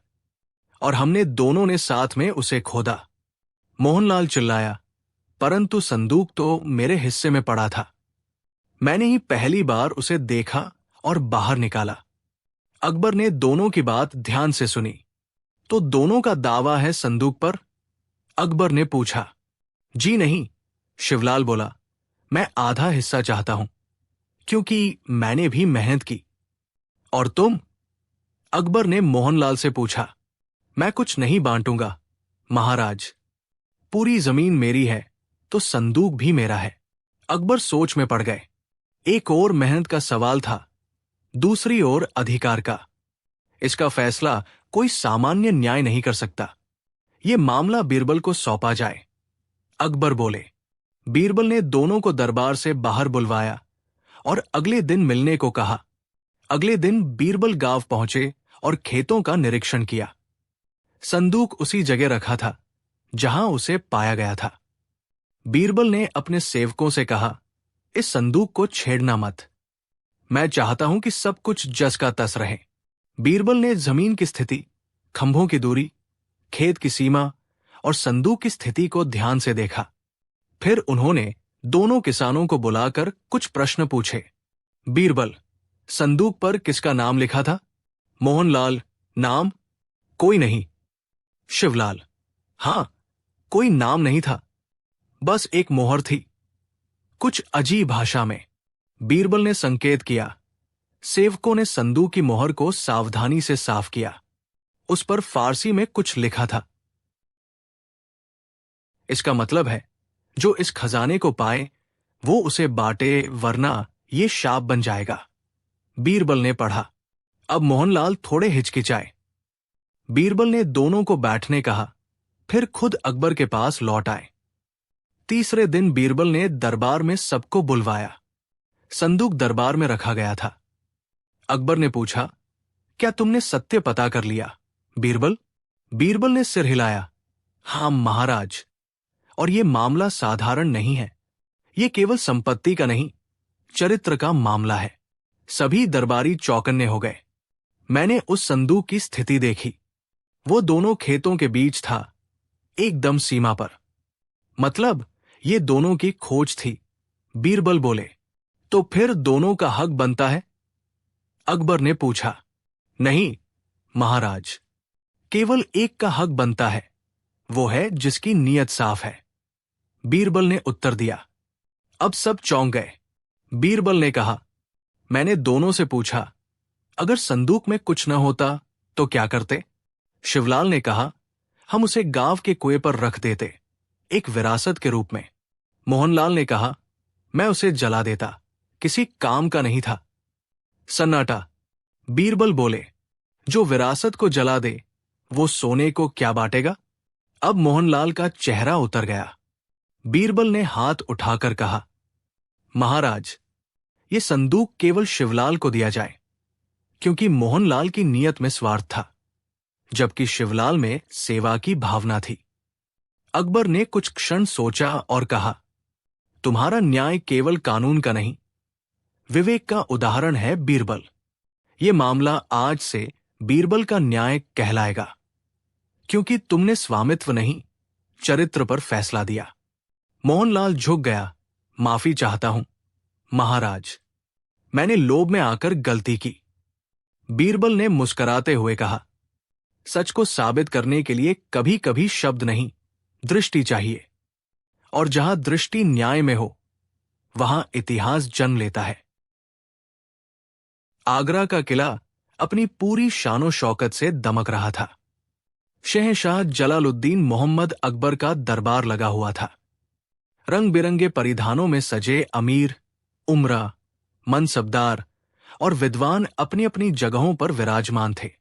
और हमने दोनों ने साथ में उसे खोदा। मोहनलाल चिल्लाया, परंतु संदूक तो मेरे हिस्से में पड़ा था, मैंने ही पहली बार उसे देखा और बाहर निकाला। अकबर ने दोनों की बात ध्यान से सुनी। तो दोनों का दावा है संदूक पर? अकबर ने पूछा। जी नहीं, शिवलाल बोला, मैं आधा हिस्सा चाहता हूं, क्योंकि मैंने भी मेहनत की। और तुम? अकबर ने मोहनलाल से पूछा। मैं कुछ नहीं बांटूंगा महाराज, पूरी जमीन मेरी है तो संदूक भी मेरा है। अकबर सोच में पड़ गए। एक ओर मेहनत का सवाल था, दूसरी ओर अधिकार का। इसका फैसला कोई सामान्य न्याय नहीं कर सकता। यह मामला बीरबल को सौंपा जाए। अकबर बोले। बीरबल ने दोनों को दरबार से बाहर बुलवाया और अगले दिन मिलने को कहा। अगले दिन बीरबल गांव पहुंचे और खेतों का निरीक्षण किया। संदूक उसी जगह रखा था जहां उसे पाया गया था। बीरबल ने अपने सेवकों से कहा, इस संदूक को छेड़ना मत, मैं चाहता हूं कि सब कुछ जस का तस रहे। बीरबल ने जमीन की स्थिति, खंभों की दूरी, खेत की सीमा और संदूक की स्थिति को ध्यान से देखा। फिर उन्होंने दोनों किसानों को बुलाकर कुछ प्रश्न पूछे। बीरबल, संदूक पर किसका नाम लिखा था? मोहनलाल, नाम? कोई नहीं। शिवलाल, हां, कोई नाम नहीं था, बस एक मोहर थी, कुछ अजीब भाषा में। बीरबल ने संकेत किया। सेवकों ने संदूक की मोहर को सावधानी से साफ किया। उस पर फारसी में कुछ लिखा था। इसका मतलब है, जो इस खजाने को पाए वो उसे बांटे, वरना ये शाप बन जाएगा। बीरबल ने पढ़ा। अब मोहनलाल थोड़े हिचकिचाए। बीरबल ने दोनों को बैठने कहा, फिर खुद अकबर के पास लौट आए। तीसरे दिन बीरबल ने दरबार में सबको बुलवाया। संदूक दरबार में रखा गया था। अकबर ने पूछा, क्या तुमने सत्य पता कर लिया बीरबल? बीरबल ने सिर हिलाया। हां महाराज, और ये मामला साधारण नहीं है, ये केवल संपत्ति का नहीं, चरित्र का मामला है। सभी दरबारी चौकन्ने हो गए। मैंने उस संदूक की स्थिति देखी। वो दोनों खेतों के बीच था, एकदम सीमा पर। मतलब ये दोनों की खोज थी। बीरबल बोले, तो फिर दोनों का हक बनता है? अकबर ने पूछा। नहीं महाराज, केवल एक का हक बनता है, वो है जिसकी नीयत साफ है। बीरबल ने उत्तर दिया। अब सब चौंक गए। बीरबल ने कहा, मैंने दोनों से पूछा, अगर संदूक में कुछ न होता तो क्या करते? शिवलाल ने कहा, हम उसे गांव के कुएं पर रख देते, एक विरासत के रूप में। मोहनलाल ने कहा, मैं उसे जला देता, किसी काम का नहीं था। सन्नाटा। बीरबल बोले, जो विरासत को जला दे वो सोने को क्या बांटेगा? अब मोहनलाल का चेहरा उतर गया। बीरबल ने हाथ उठाकर कहा, महाराज, ये संदूक केवल शिवलाल को दिया जाए, क्योंकि मोहनलाल की नीयत में स्वार्थ था, जबकि शिवलाल में सेवा की भावना थी। अकबर ने कुछ क्षण सोचा और कहा, तुम्हारा न्याय केवल कानून का नहीं, विवेक का उदाहरण है बीरबल। ये मामला आज से बीरबल का न्याय कहलाएगा, क्योंकि तुमने स्वामित्व नहीं, चरित्र पर फैसला दिया। मोहनलाल झुक गया। माफी चाहता हूं महाराज, मैंने लोभ में आकर गलती की। बीरबल ने मुस्कुराते हुए कहा, सच को साबित करने के लिए कभी कभी शब्द नहीं, दृष्टि चाहिए, और जहां दृष्टि न्याय में हो वहां इतिहास जन्म लेता है। आगरा का किला अपनी पूरी शानो शौकत से दमक रहा था। शहंशाह जलालुद्दीन मोहम्मद अकबर का दरबार लगा हुआ था। रंग बिरंगे परिधानों में सजे अमीर, उमरा, मनसबदार और विद्वान अपनी अपनी जगहों पर विराजमान थे।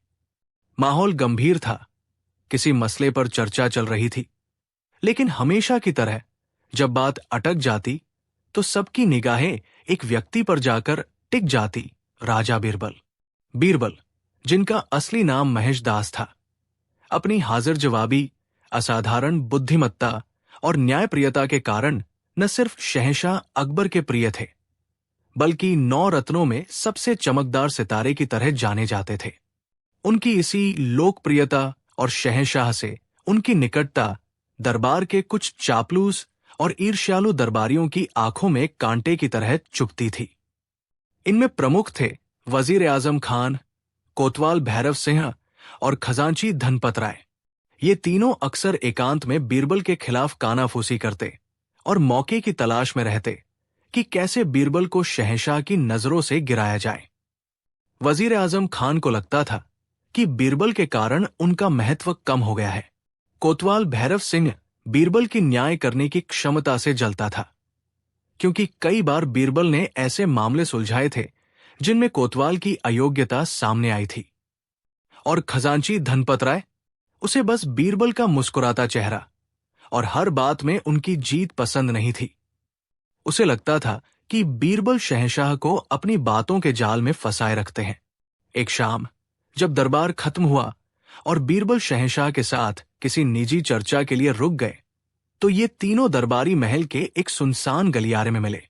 माहौल गंभीर था। किसी मसले पर चर्चा चल रही थी, लेकिन हमेशा की तरह जब बात अटक जाती तो सबकी निगाहें एक व्यक्ति पर जाकर टिक जाती, राजा बीरबल। बीरबल, जिनका असली नाम महेश दास था, अपनी हाजिर जवाबी, असाधारण बुद्धिमत्ता और न्यायप्रियता के कारण न सिर्फ शहंशाह अकबर के प्रिय थे, बल्कि 9 रत्नों में सबसे चमकदार सितारे की तरह जाने जाते थे। उनकी इसी लोकप्रियता और शहंशाह से उनकी निकटता दरबार के कुछ चापलूस और ईर्ष्यालु दरबारियों की आंखों में कांटे की तरह चुभती थी। इनमें प्रमुख थे वजीर आजम खान, कोतवाल भैरव सिंह और खजांची धनपत राय। ये तीनों अक्सर एकांत में बीरबल के खिलाफ कानाफूसी करते और मौके की तलाश में रहते कि कैसे बीरबल को शहंशाह की नजरों से गिराया जाए। वजीर आजम खान को लगता था कि बीरबल के कारण उनका महत्व कम हो गया है। कोतवाल भैरव सिंह बीरबल की न्याय करने की क्षमता से जलता था, क्योंकि कई बार बीरबल ने ऐसे मामले सुलझाए थे जिनमें कोतवाल की अयोग्यता सामने आई थी। और खजांची धनपत राय, उसे बस बीरबल का मुस्कुराता चेहरा और हर बात में उनकी जीत पसंद नहीं थी। उसे लगता था कि बीरबल शहंशाह को अपनी बातों के जाल में फंसाए रखते हैं। एक शाम जब दरबार खत्म हुआ और बीरबल शहंशाह के साथ किसी निजी चर्चा के लिए रुक गए, तो ये तीनों दरबारी महल के एक सुनसान गलियारे में मिले।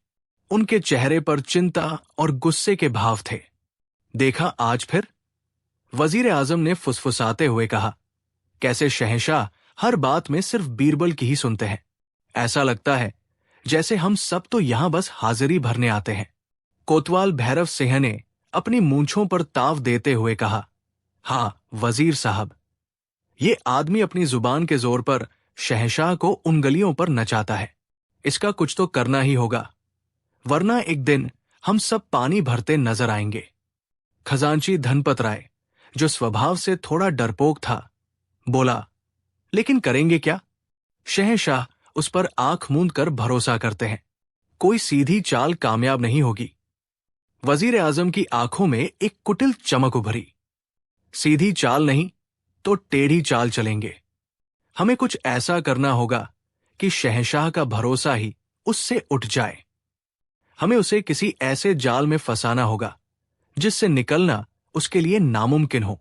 उनके चेहरे पर चिंता और गुस्से के भाव थे। देखा आज फिर? वजीर आजम ने फुसफुसाते हुए कहा। कैसे शहंशाह हर बात में सिर्फ बीरबल की ही सुनते हैं। ऐसा लगता है जैसे हम सब तो यहां बस हाजिरी भरने आते हैं। कोतवाल भैरव सिंह ने अपनी मूंछों पर ताव देते हुए कहा, हाँ वजीर साहब, ये आदमी अपनी जुबान के जोर पर शहंशाह को उन गलियों पर नचाता है। इसका कुछ तो करना ही होगा, वरना एक दिन हम सब पानी भरते नजर आएंगे। खजांची धनपत राय, जो स्वभाव से थोड़ा डरपोक था, बोला, लेकिन करेंगे क्या? शहंशाह उस पर आंख मूंद कर भरोसा करते हैं। कोई सीधी चाल कामयाब नहीं होगी। वजीर आजम की आंखों में एक कुटिल चमक उभरी। सीधी चाल नहीं तो टेढ़ी चाल चलेंगे। हमें कुछ ऐसा करना होगा कि शहंशाह का भरोसा ही उससे उठ जाए। हमें उसे किसी ऐसे जाल में फंसाना होगा जिससे निकलना उसके लिए नामुमकिन हो।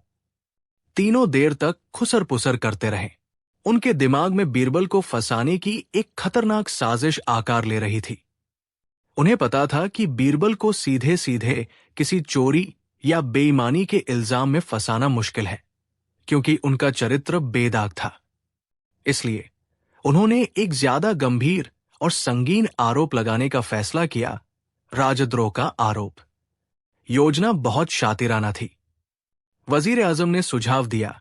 तीनों देर तक खुसर पुसर करते रहे। उनके दिमाग में बीरबल को फंसाने की एक खतरनाक साजिश आकार ले रही थी। उन्हें पता था कि बीरबल को सीधे सीधे किसी चोरी या बेईमानी के इल्जाम में फंसाना मुश्किल है, क्योंकि उनका चरित्र बेदाग था। इसलिए उन्होंने एक ज्यादा गंभीर और संगीन आरोप लगाने का फैसला किया, राजद्रोह का आरोप। योजना बहुत शातिराना थी। वजीर आजम ने सुझाव दिया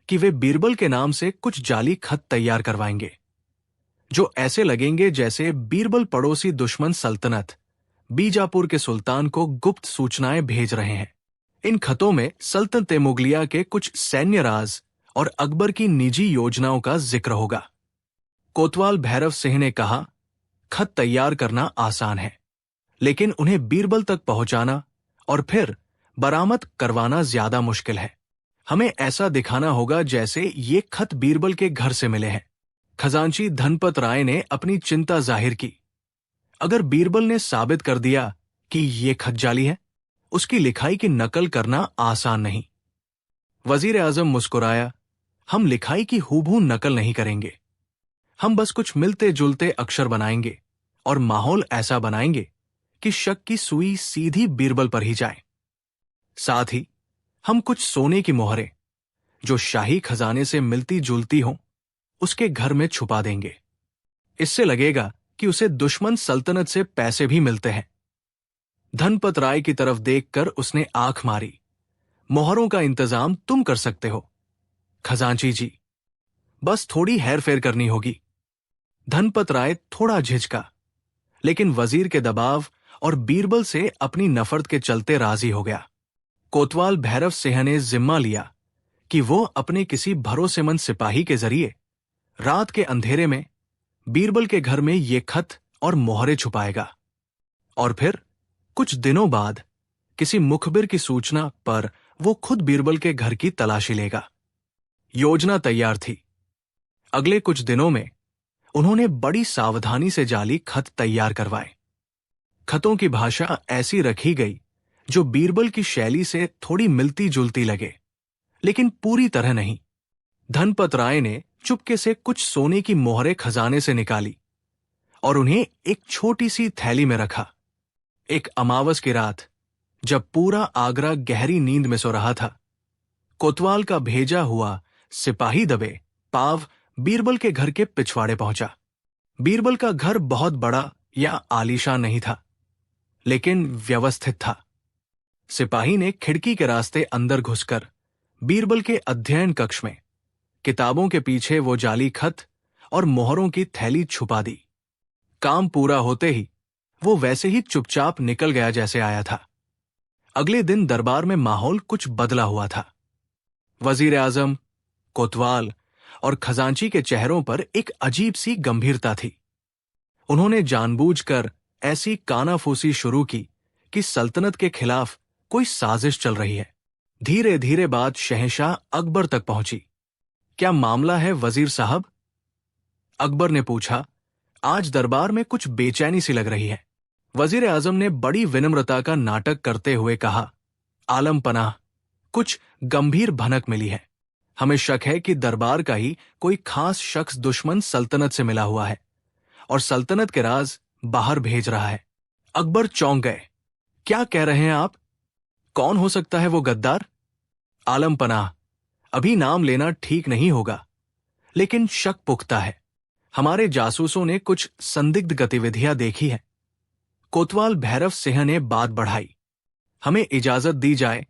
कि वे बीरबल के नाम से कुछ जाली खत तैयार करवाएंगे, जो ऐसे लगेंगे जैसे बीरबल पड़ोसी दुश्मन सल्तनत बीजापुर के सुल्तान को गुप्त सूचनाएं भेज रहे हैं। इन खतों में सल्तनत मुगलिया के कुछ सैन्य राज और अकबर की निजी योजनाओं का जिक्र होगा। कोतवाल भैरव सिंह ने कहा, खत तैयार करना आसान है, लेकिन उन्हें बीरबल तक पहुंचाना और फिर बरामद करवाना ज्यादा मुश्किल है। हमें ऐसा दिखाना होगा जैसे ये खत बीरबल के घर से मिले हैं। खजांची धनपत राय ने अपनी चिंता जाहिर की। अगर बीरबल ने साबित कर दिया कि ये खत जाली है, उसकी लिखाई की नकल करना आसान नहीं। वजीर आजम मुस्कुराया, हम लिखाई की हूबहू नकल नहीं करेंगे। हम बस कुछ मिलते जुलते अक्षर बनाएंगे और माहौल ऐसा बनाएंगे कि शक की सुई सीधी बीरबल पर ही जाए। साथ ही हम कुछ सोने की मोहरें, जो शाही खजाने से मिलती जुलती हों, उसके घर में छुपा देंगे। इससे लगेगा कि उसे दुश्मन सल्तनत से पैसे भी मिलते हैं। धनपत राय की तरफ देखकर उसने आंख मारी। मोहरों का इंतजाम तुम कर सकते हो खजांची जी, बस थोड़ी हेरफेर करनी होगी। धनपत राय थोड़ा झिझका, लेकिन वजीर के दबाव और बीरबल से अपनी नफरत के चलते राजी हो गया। कोतवाल भैरव सिंह ने जिम्मा लिया कि वो अपने किसी भरोसेमंद सिपाही के जरिए रात के अंधेरे में बीरबल के घर में ये खत और मोहरे छुपाएगा, और फिर कुछ दिनों बाद किसी मुखबिर की सूचना पर वो खुद बीरबल के घर की तलाशी लेगा। योजना तैयार थी। अगले कुछ दिनों में उन्होंने बड़ी सावधानी से जाली खत तैयार करवाए। खतों की भाषा ऐसी रखी गई जो बीरबल की शैली से थोड़ी मिलती जुलती लगे, लेकिन पूरी तरह नहीं। धनपत राय ने चुपके से कुछ सोने की मोहरें खजाने से निकाली और उन्हें एक छोटी सी थैली में रखा। एक अमावस की रात, जब पूरा आगरा गहरी नींद में सो रहा था, कोतवाल का भेजा हुआ सिपाही दबे पाव बीरबल के घर के पिछवाड़े पहुंचा। बीरबल का घर बहुत बड़ा या आलीशान नहीं था, लेकिन व्यवस्थित था। सिपाही ने खिड़की के रास्ते अंदर घुसकर बीरबल के अध्ययन कक्ष में किताबों के पीछे वो जाली खत और मोहरों की थैली छुपा दी। काम पूरा होते ही वो वैसे ही चुपचाप निकल गया जैसे आया था। अगले दिन दरबार में माहौल कुछ बदला हुआ था। वजीर आजम, कोतवाल और खजांची के चेहरों पर एक अजीब सी गंभीरता थी। उन्होंने जानबूझकर ऐसी कानाफूसी शुरू की कि सल्तनत के खिलाफ कोई साजिश चल रही है। धीरे धीरे बात शहंशाह अकबर तक पहुंची। क्या मामला है वजीर साहब? अकबर ने पूछा। आज दरबार में कुछ बेचैनी सी लग रही है। वजीर आजम ने बड़ी विनम्रता का नाटक करते हुए कहा, आलम पनाह, कुछ गंभीर भनक मिली है। हमें शक है कि दरबार का ही कोई खास शख्स दुश्मन सल्तनत से मिला हुआ है और सल्तनत के राज बाहर भेज रहा है। अकबर चौंक गए। क्या कह रहे हैं आप? कौन हो सकता है वो गद्दार? आलम पनाह, अभी नाम लेना ठीक नहीं होगा, लेकिन शक पुख्ता है। हमारे जासूसों ने कुछ संदिग्ध गतिविधियां देखी है। कोतवाल भैरव सिंह ने बात बढ़ाई। हमें इजाजत दी जाए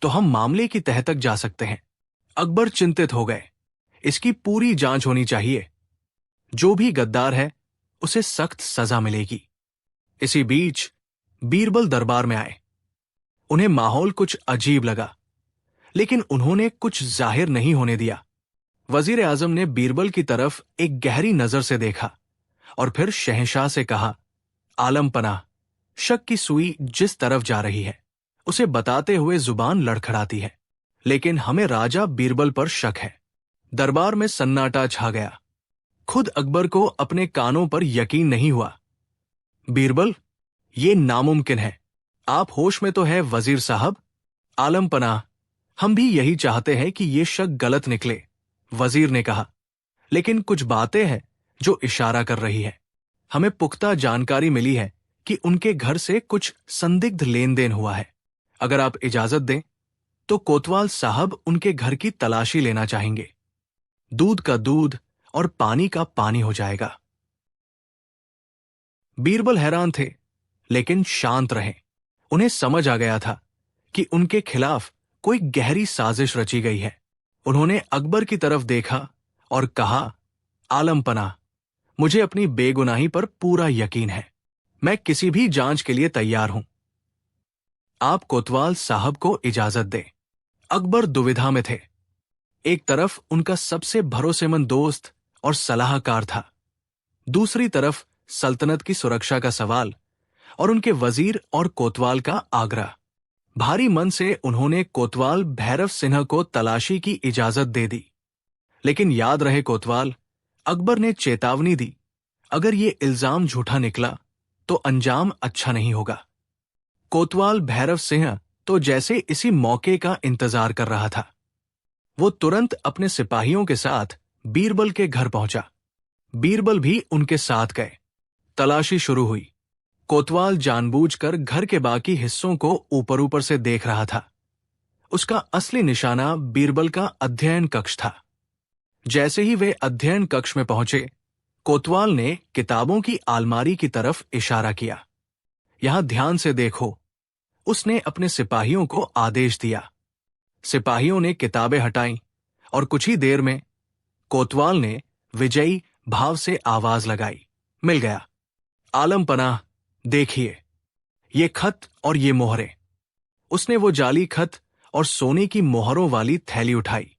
तो हम मामले की तह तक जा सकते हैं। अकबर चिंतित हो गए। इसकी पूरी जांच होनी चाहिए। जो भी गद्दार है उसे सख्त सजा मिलेगी। इसी बीच बीरबल दरबार में आए। उन्हें माहौल कुछ अजीब लगा, लेकिन उन्होंने कुछ जाहिर नहीं होने दिया। वजीर आजम ने बीरबल की तरफ एक गहरी नजर से देखा और फिर शहंशाह से कहा, आलम पनाह, शक की सुई जिस तरफ जा रही है उसे बताते हुए जुबान लड़खड़ाती है, लेकिन हमें राजा बीरबल पर शक है। दरबार में सन्नाटा छा गया। खुद अकबर को अपने कानों पर यकीन नहीं हुआ। बीरबल, ये नामुमकिन है। आप होश में तो है वजीर साहब? आलम पनाह, हम भी यही चाहते हैं कि ये शक गलत निकले, वजीर ने कहा, लेकिन कुछ बातें हैं जो इशारा कर रही है। हमें पुख्ता जानकारी मिली है कि उनके घर से कुछ संदिग्ध लेन देन हुआ है। अगर आप इजाजत दें तो कोतवाल साहब उनके घर की तलाशी लेना चाहेंगे। दूध का दूध और पानी का पानी हो जाएगा। बीरबल हैरान थे, लेकिन शांत रहे। उन्हें समझ आ गया था कि उनके खिलाफ कोई गहरी साजिश रची गई है। उन्होंने अकबर की तरफ देखा और कहा, आलम पनाह, मुझे अपनी बेगुनाही पर पूरा यकीन है। मैं किसी भी जांच के लिए तैयार हूं। आप कोतवाल साहब को इजाजत दें। अकबर दुविधा में थे। एक तरफ उनका सबसे भरोसेमंद दोस्त और सलाहकार था, दूसरी तरफ सल्तनत की सुरक्षा का सवाल और उनके वजीर और कोतवाल का आग्रह। भारी मन से उन्होंने कोतवाल भैरव सिंह को तलाशी की इजाजत दे दी। लेकिन याद रहे कोतवाल, अकबर ने चेतावनी दी, अगर ये इल्जाम झूठा निकला तो अंजाम अच्छा नहीं होगा। कोतवाल भैरव सिंह तो जैसे इसी मौके का इंतजार कर रहा था। वो तुरंत अपने सिपाहियों के साथ बीरबल के घर पहुंचा। बीरबल भी उनके साथ गए। तलाशी शुरू हुई। कोतवाल जानबूझकर घर के बाकी हिस्सों को ऊपर ऊपर से देख रहा था। उसका असली निशाना बीरबल का अध्ययन कक्ष था। जैसे ही वे अध्ययन कक्ष में पहुंचे, कोतवाल ने किताबों की अलमारी की तरफ इशारा किया। यहां ध्यान से देखो, उसने अपने सिपाहियों को आदेश दिया। सिपाहियों ने किताबें हटाईं और कुछ ही देर में कोतवाल ने विजयी भाव से आवाज लगाई, मिल गया। आलम पनाह, देखिए, ये खत और ये मोहरें। उसने वो जाली खत और सोने की मोहरों वाली थैली उठाई।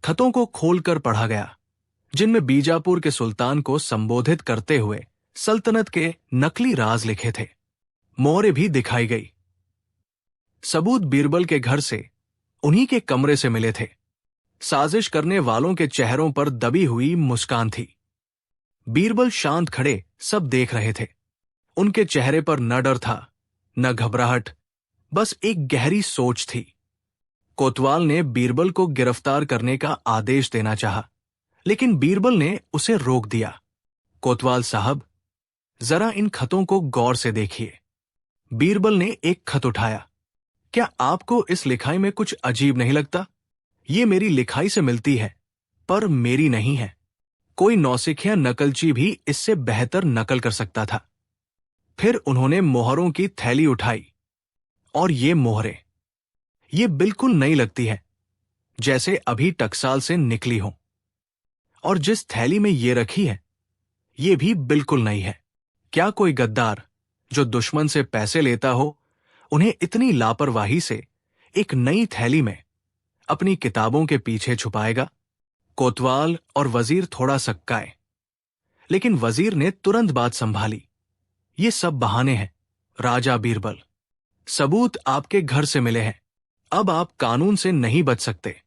खतों को खोलकर पढ़ा गया, जिनमें बीजापुर के सुल्तान को संबोधित करते हुए सल्तनत के नकली राज लिखे थे। मोहरें भी दिखाई गई। सबूत बीरबल के घर से, उन्हीं के कमरे से मिले थे। साजिश करने वालों के चेहरों पर दबी हुई मुस्कान थी। बीरबल शांत खड़े सब देख रहे थे। उनके चेहरे पर न डर था, न घबराहट, बस एक गहरी सोच थी। कोतवाल ने बीरबल को गिरफ्तार करने का आदेश देना चाहा, लेकिन बीरबल ने उसे रोक दिया। कोतवाल साहब, जरा इन खतों को गौर से देखिए। बीरबल ने एक खत उठाया। क्या आपको इस लिखाई में कुछ अजीब नहीं लगता? ये मेरी लिखाई से मिलती है, पर मेरी नहीं है। कोई नौसिखिया नकलची भी इससे बेहतर नकल कर सकता था। फिर उन्होंने मोहरों की थैली उठाई। और ये मोहरें, ये बिल्कुल नई लगती है, जैसे अभी टकसाल से निकली हो। और जिस थैली में ये रखी है, ये भी बिल्कुल नई है। क्या कोई गद्दार जो दुश्मन से पैसे लेता हो, उन्हें इतनी लापरवाही से एक नई थैली में अपनी किताबों के पीछे छुपाएगा? कोतवाल और वजीर थोड़ा सक्काए, लेकिन वजीर ने तुरंत बात संभाली। ये सब बहाने हैं, राजा बीरबल। सबूत आपके घर से मिले हैं। अब आप कानून से नहीं बच सकते।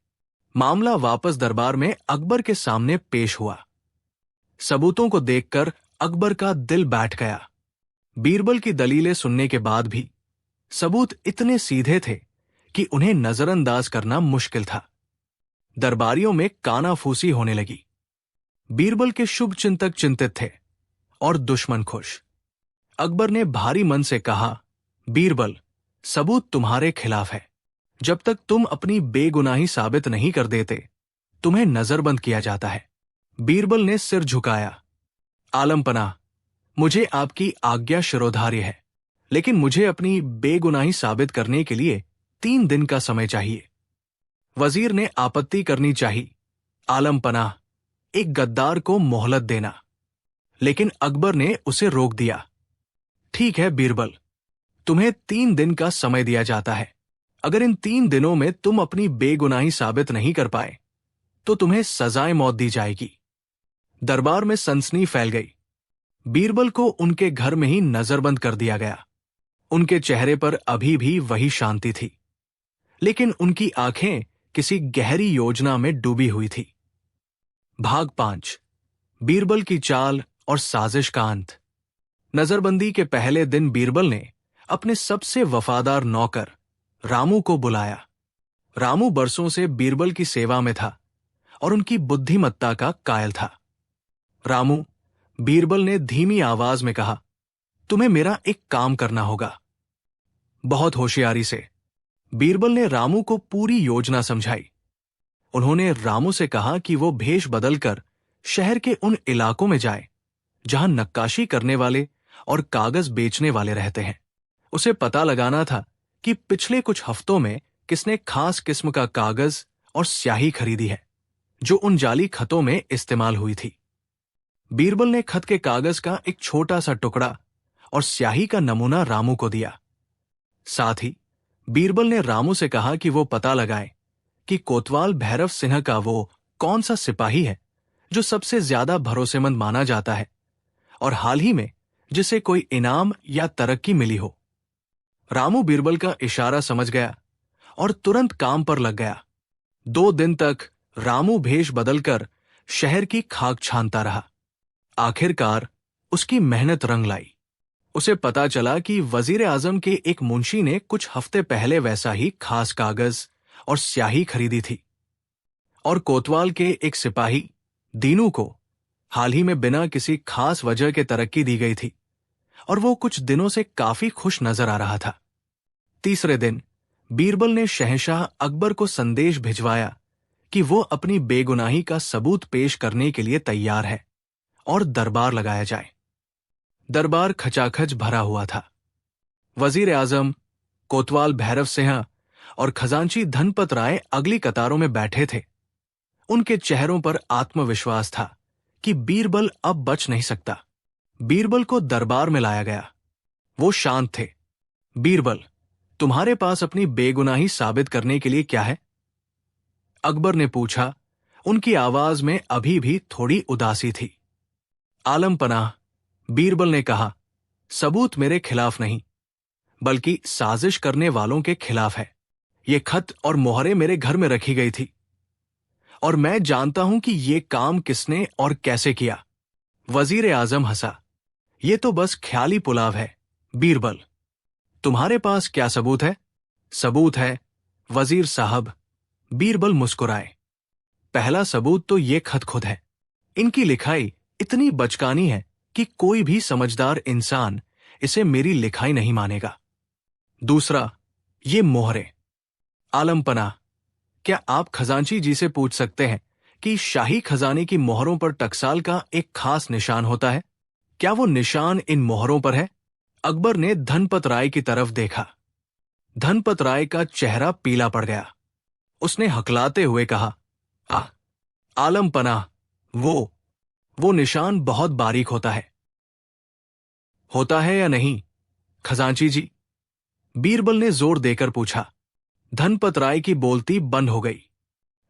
मामला वापस दरबार में अकबर के सामने पेश हुआ। सबूतों को देखकर अकबर का दिल बैठ गया। बीरबल की दलीलें सुनने के बाद भी सबूत इतने सीधे थे कि उन्हें नजरअंदाज करना मुश्किल था। दरबारियों में कानाफूसी होने लगी। बीरबल के शुभ चिंतक चिंतित थे और दुश्मन खुश। अकबर ने भारी मन से कहा, बीरबल, सबूत तुम्हारे खिलाफ है। जब तक तुम अपनी बेगुनाही साबित नहीं कर देते, तुम्हें नजरबंद किया जाता है। बीरबल ने सिर झुकाया। आलमपनाह, मुझे आपकी आज्ञा शिरोधार्य है, लेकिन मुझे अपनी बेगुनाही साबित करने के लिए 3 दिन का समय चाहिए। वजीर ने आपत्ति करनी चाहिए। आलमपनाह, एक गद्दार को मोहलत देना। लेकिन अकबर ने उसे रोक दिया। ठीक है बीरबल, तुम्हें 3 दिन का समय दिया जाता है। अगर इन 3 दिनों में तुम अपनी बेगुनाही साबित नहीं कर पाए तो तुम्हें सजाए मौत दी जाएगी। दरबार में सनसनी फैल गई। बीरबल को उनके घर में ही नजरबंद कर दिया गया। उनके चेहरे पर अभी भी वही शांति थी, लेकिन उनकी आंखें किसी गहरी योजना में डूबी हुई थी। भाग 5। बीरबल की चाल और साजिश का अंत। नजरबंदी के पहले दिन बीरबल ने अपने सबसे वफादार नौकर रामू को बुलाया। रामू बरसों से बीरबल की सेवा में था और उनकी बुद्धिमत्ता का कायल था। रामू, बीरबल ने धीमी आवाज में कहा, तुम्हें मेरा एक काम करना होगा। बहुत होशियारी से बीरबल ने रामू को पूरी योजना समझाई। उन्होंने रामू से कहा कि वो भेष बदलकर शहर के उन इलाकों में जाए जहां नक्काशी करने वाले और कागज बेचने वाले रहते हैं। उसे पता लगाना था कि पिछले कुछ हफ्तों में किसने खास किस्म का कागज और स्याही खरीदी है जो उन जाली खतों में इस्तेमाल हुई थी। बीरबल ने खत के कागज का एक छोटा सा टुकड़ा और स्याही का नमूना रामू को दिया। साथ ही बीरबल ने रामू से कहा कि वो पता लगाए कि कोतवाल भैरव सिंह का वो कौन सा सिपाही है जो सबसे ज्यादा भरोसेमंद माना जाता है और हाल ही में जिसे कोई इनाम या तरक्की मिली हो। रामू बीरबल का इशारा समझ गया और तुरंत काम पर लग गया। 2 दिन तक रामू भेष बदलकर शहर की खाक छानता रहा। आखिरकार उसकी मेहनत रंग लाई। उसे पता चला कि वजीर आजम के एक मुंशी ने कुछ हफ्ते पहले वैसा ही खास कागज और स्याही खरीदी थी और कोतवाल के एक सिपाही दीनू को हाल ही में बिना किसी खास वजह के तरक्की दी गई थी और वो कुछ दिनों से काफी खुश नजर आ रहा था। तीसरे दिन बीरबल ने शहंशाह अकबर को संदेश भिजवाया कि वो अपनी बेगुनाही का सबूत पेश करने के लिए तैयार है और दरबार लगाया जाए। दरबार खचाखच भरा हुआ था। वजीर आजम, कोतवाल भैरव सिंह और खजांची धनपत राय अगली कतारों में बैठे थे। उनके चेहरों पर आत्मविश्वास था कि बीरबल अब बच नहीं सकता। बीरबल को दरबार में लाया गया। वो शांत थे। बीरबल, तुम्हारे पास अपनी बेगुनाही साबित करने के लिए क्या है? अकबर ने पूछा। उनकी आवाज में अभी भी थोड़ी उदासी थी। आलमपनाह, बीरबल ने कहा, सबूत मेरे खिलाफ नहीं बल्कि साजिश करने वालों के खिलाफ है। ये खत और मोहरें मेरे घर में रखी गई थी और मैं जानता हूं कि ये काम किसने और कैसे किया। वजीर आजम हंसा। ये तो बस ख्याली पुलाव है। बीरबल, तुम्हारे पास क्या सबूत है? सबूत है वजीर साहब। बीरबल मुस्कुराए। पहला सबूत तो ये खत खुद है। इनकी लिखाई इतनी बचकानी है कि कोई भी समझदार इंसान इसे मेरी लिखाई नहीं मानेगा। दूसरा, ये मोहरे। आलमपनाह, क्या आप खजांची जी से पूछ सकते हैं कि शाही खजाने की मोहरों पर टकसाल का एक खास निशान होता है? क्या वो निशान इन मोहरों पर है? अकबर ने धनपत राय की तरफ देखा। धनपत राय का चेहरा पीला पड़ गया। उसने हकलाते हुए कहा, आलमपनाह, वो निशान बहुत बारीक होता है। होता है या नहीं, खजांची जी? बीरबल ने जोर देकर पूछा। धनपत राय की बोलती बंद हो गई।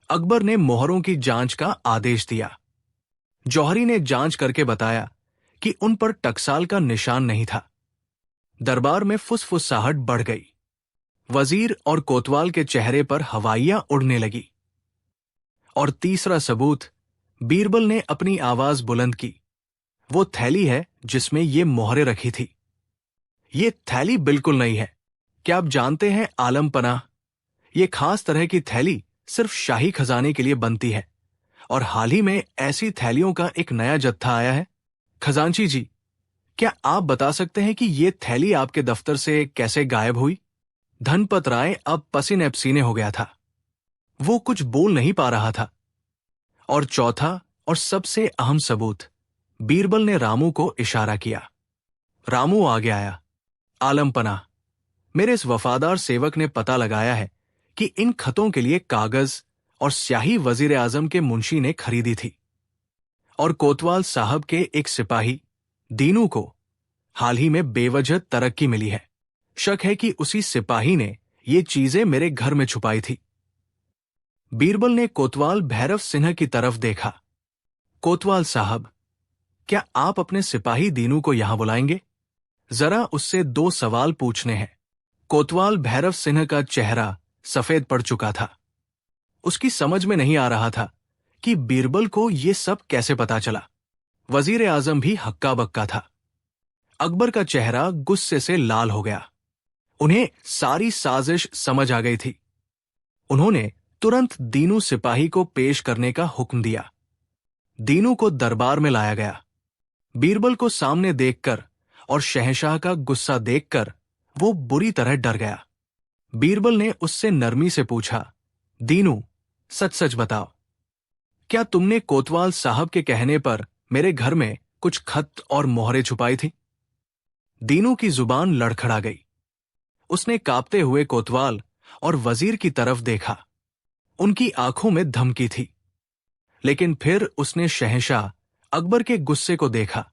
अकबर ने मोहरों की जांच का आदेश दिया। जौहरी ने जांच करके बताया कि उन पर टकसाल का निशान नहीं था। दरबार में फुसफुसाहट बढ़ गई। वजीर और कोतवाल के चेहरे पर हवाइयां उड़ने लगी। और तीसरा सबूत, बीरबल ने अपनी आवाज बुलंद की, वो थैली है जिसमें ये मोहरें रखी थी। ये थैली बिल्कुल नहीं है। क्या आप जानते हैं आलम पनाह, ये खास तरह की थैली सिर्फ शाही खजाने के लिए बनती है और हाल ही में ऐसी थैलियों का एक नया जत्था आया है। खजांची जी, क्या आप बता सकते हैं कि ये थैली आपके दफ्तर से कैसे गायब हुई? धनपत राय अब पसीने पसीने हो गया था। वो कुछ बोल नहीं पा रहा था। और चौथा और सबसे अहम सबूत, बीरबल ने रामू को इशारा किया। रामू आगे आया। आलम पनाह, मेरे इस वफादार सेवक ने पता लगाया है कि इन खतों के लिए कागज और स्याही वजीर आजम के मुंशी ने खरीदी थी और कोतवाल साहब के एक सिपाही दीनू को हाल ही में बेवजह तरक्की मिली है। शक है कि उसी सिपाही ने ये चीजें मेरे घर में छुपाई थी। बीरबल ने कोतवाल भैरव सिन्हा की तरफ देखा। कोतवाल साहब, क्या आप अपने सिपाही दीनू को यहां बुलाएंगे? जरा उससे 2 सवाल पूछने हैं। कोतवाल भैरव सिन्हा का चेहरा सफेद पड़ चुका था। उसकी समझ में नहीं आ रहा था कि बीरबल को ये सब कैसे पता चला। वजीर आजम भी हक्का बक्का था। अकबर का चेहरा गुस्से से लाल हो गया। उन्हें सारी साजिश समझ आ गई थी। उन्होंने तुरंत दीनू सिपाही को पेश करने का हुक्म दिया। दीनू को दरबार में लाया गया। बीरबल को सामने देखकर और शहंशाह का गुस्सा देखकर वो बुरी तरह डर गया। बीरबल ने उससे नरमी से पूछा, दीनू, सच सच बताओ, क्या तुमने कोतवाल साहब के कहने पर मेरे घर में कुछ खत और मोहरें छुपाई थी? दीनू की जुबान लड़खड़ा गई। उसने कांपते हुए कोतवाल और वजीर की तरफ देखा। उनकी आंखों में धमकी थी। लेकिन फिर उसने शहंशाह अकबर के गुस्से को देखा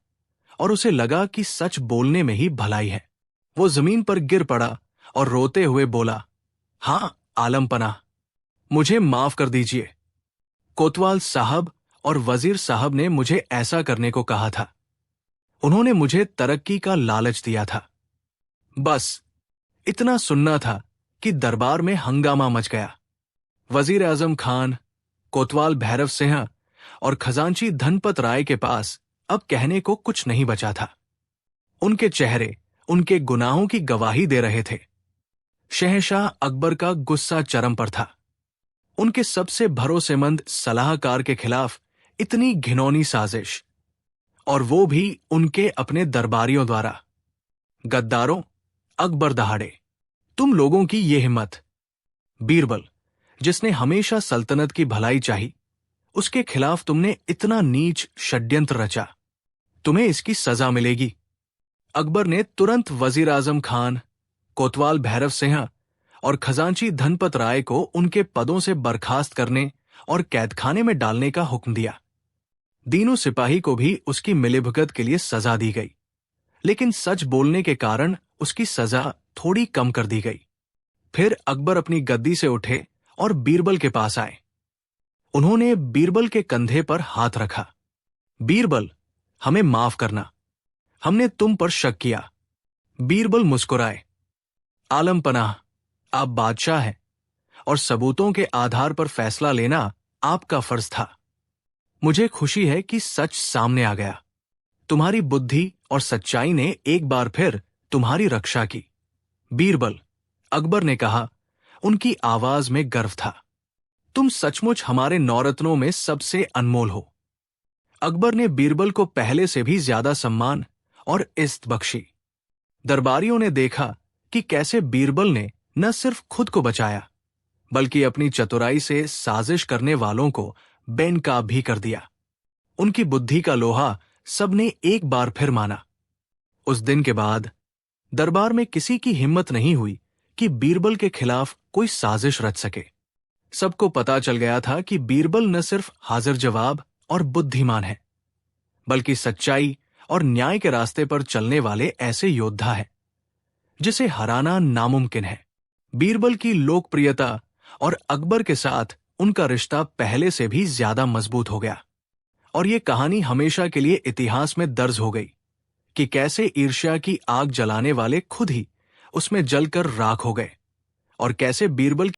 और उसे लगा कि सच बोलने में ही भलाई है। वो जमीन पर गिर पड़ा और रोते हुए बोला, हां आलम पनाह, मुझे माफ कर दीजिए। कोतवाल साहब और वजीर साहब ने मुझे ऐसा करने को कहा था। उन्होंने मुझे तरक्की का लालच दिया था। बस इतना सुनना था कि दरबार में हंगामा मच गया। वजीर आजम खान, कोतवाल भैरव सिंह और खजांची धनपत राय के पास अब कहने को कुछ नहीं बचा था। उनके चेहरे उनके गुनाहों की गवाही दे रहे थे। शहंशाह अकबर का गुस्सा चरम पर था। उनके सबसे भरोसेमंद सलाहकार के खिलाफ इतनी घिनौनी साजिश, और वो भी उनके अपने दरबारियों द्वारा। गद्दारों, अकबर दहाड़े, तुम लोगों की ये हिम्मत! बीरबल, जिसने हमेशा सल्तनत की भलाई चाही, उसके खिलाफ तुमने इतना नीच षड्यंत्र रचा। तुम्हें इसकी सजा मिलेगी। अकबर ने तुरंत वजीर आजम खान, कोतवाल भैरव सिंह और खजांची धनपत राय को उनके पदों से बर्खास्त करने और कैदखाने में डालने का हुक्म दिया। दीनू सिपाही को भी उसकी मिलीभगत के लिए सजा दी गई, लेकिन सच बोलने के कारण उसकी सजा थोड़ी कम कर दी गई। फिर अकबर अपनी गद्दी से उठे और बीरबल के पास आए। उन्होंने बीरबल के कंधे पर हाथ रखा। बीरबल, हमें माफ करना, हमने तुम पर शक किया। बीरबल मुस्कुराए। आलम पनाह, आप बादशाह हैं और सबूतों के आधार पर फैसला लेना आपका फर्ज था। मुझे खुशी है कि सच सामने आ गया। तुम्हारी बुद्धि और सच्चाई ने एक बार फिर तुम्हारी रक्षा की। बीरबल, अकबर ने कहा, उनकी आवाज में गर्व था, तुम सचमुच हमारे नौरत्नों में सबसे अनमोल हो। अकबर ने बीरबल को पहले से भी ज्यादा सम्मान और इज्जत बख्शी। दरबारियों ने देखा कि कैसे बीरबल ने न सिर्फ खुद को बचाया, बल्कि अपनी चतुराई से साजिश करने वालों को बेनकाब भी कर दिया। उनकी बुद्धि का लोहा सबने एक बार फिर माना। उस दिन के बाद दरबार में किसी की हिम्मत नहीं हुई कि बीरबल के खिलाफ कोई साजिश रच सके। सबको पता चल गया था कि बीरबल न सिर्फ हाजिर जवाब और बुद्धिमान है, बल्कि सच्चाई और न्याय के रास्ते पर चलने वाले ऐसे योद्धा है जिसे हराना नामुमकिन है। बीरबल की लोकप्रियता और अकबर के साथ उनका रिश्ता पहले से भी ज्यादा मजबूत हो गया, और ये कहानी हमेशा के लिए इतिहास में दर्ज हो गई कि कैसे ईर्ष्या की आग जलाने वाले खुद ही उसमें जलकर राख हो गए और कैसे बीरबल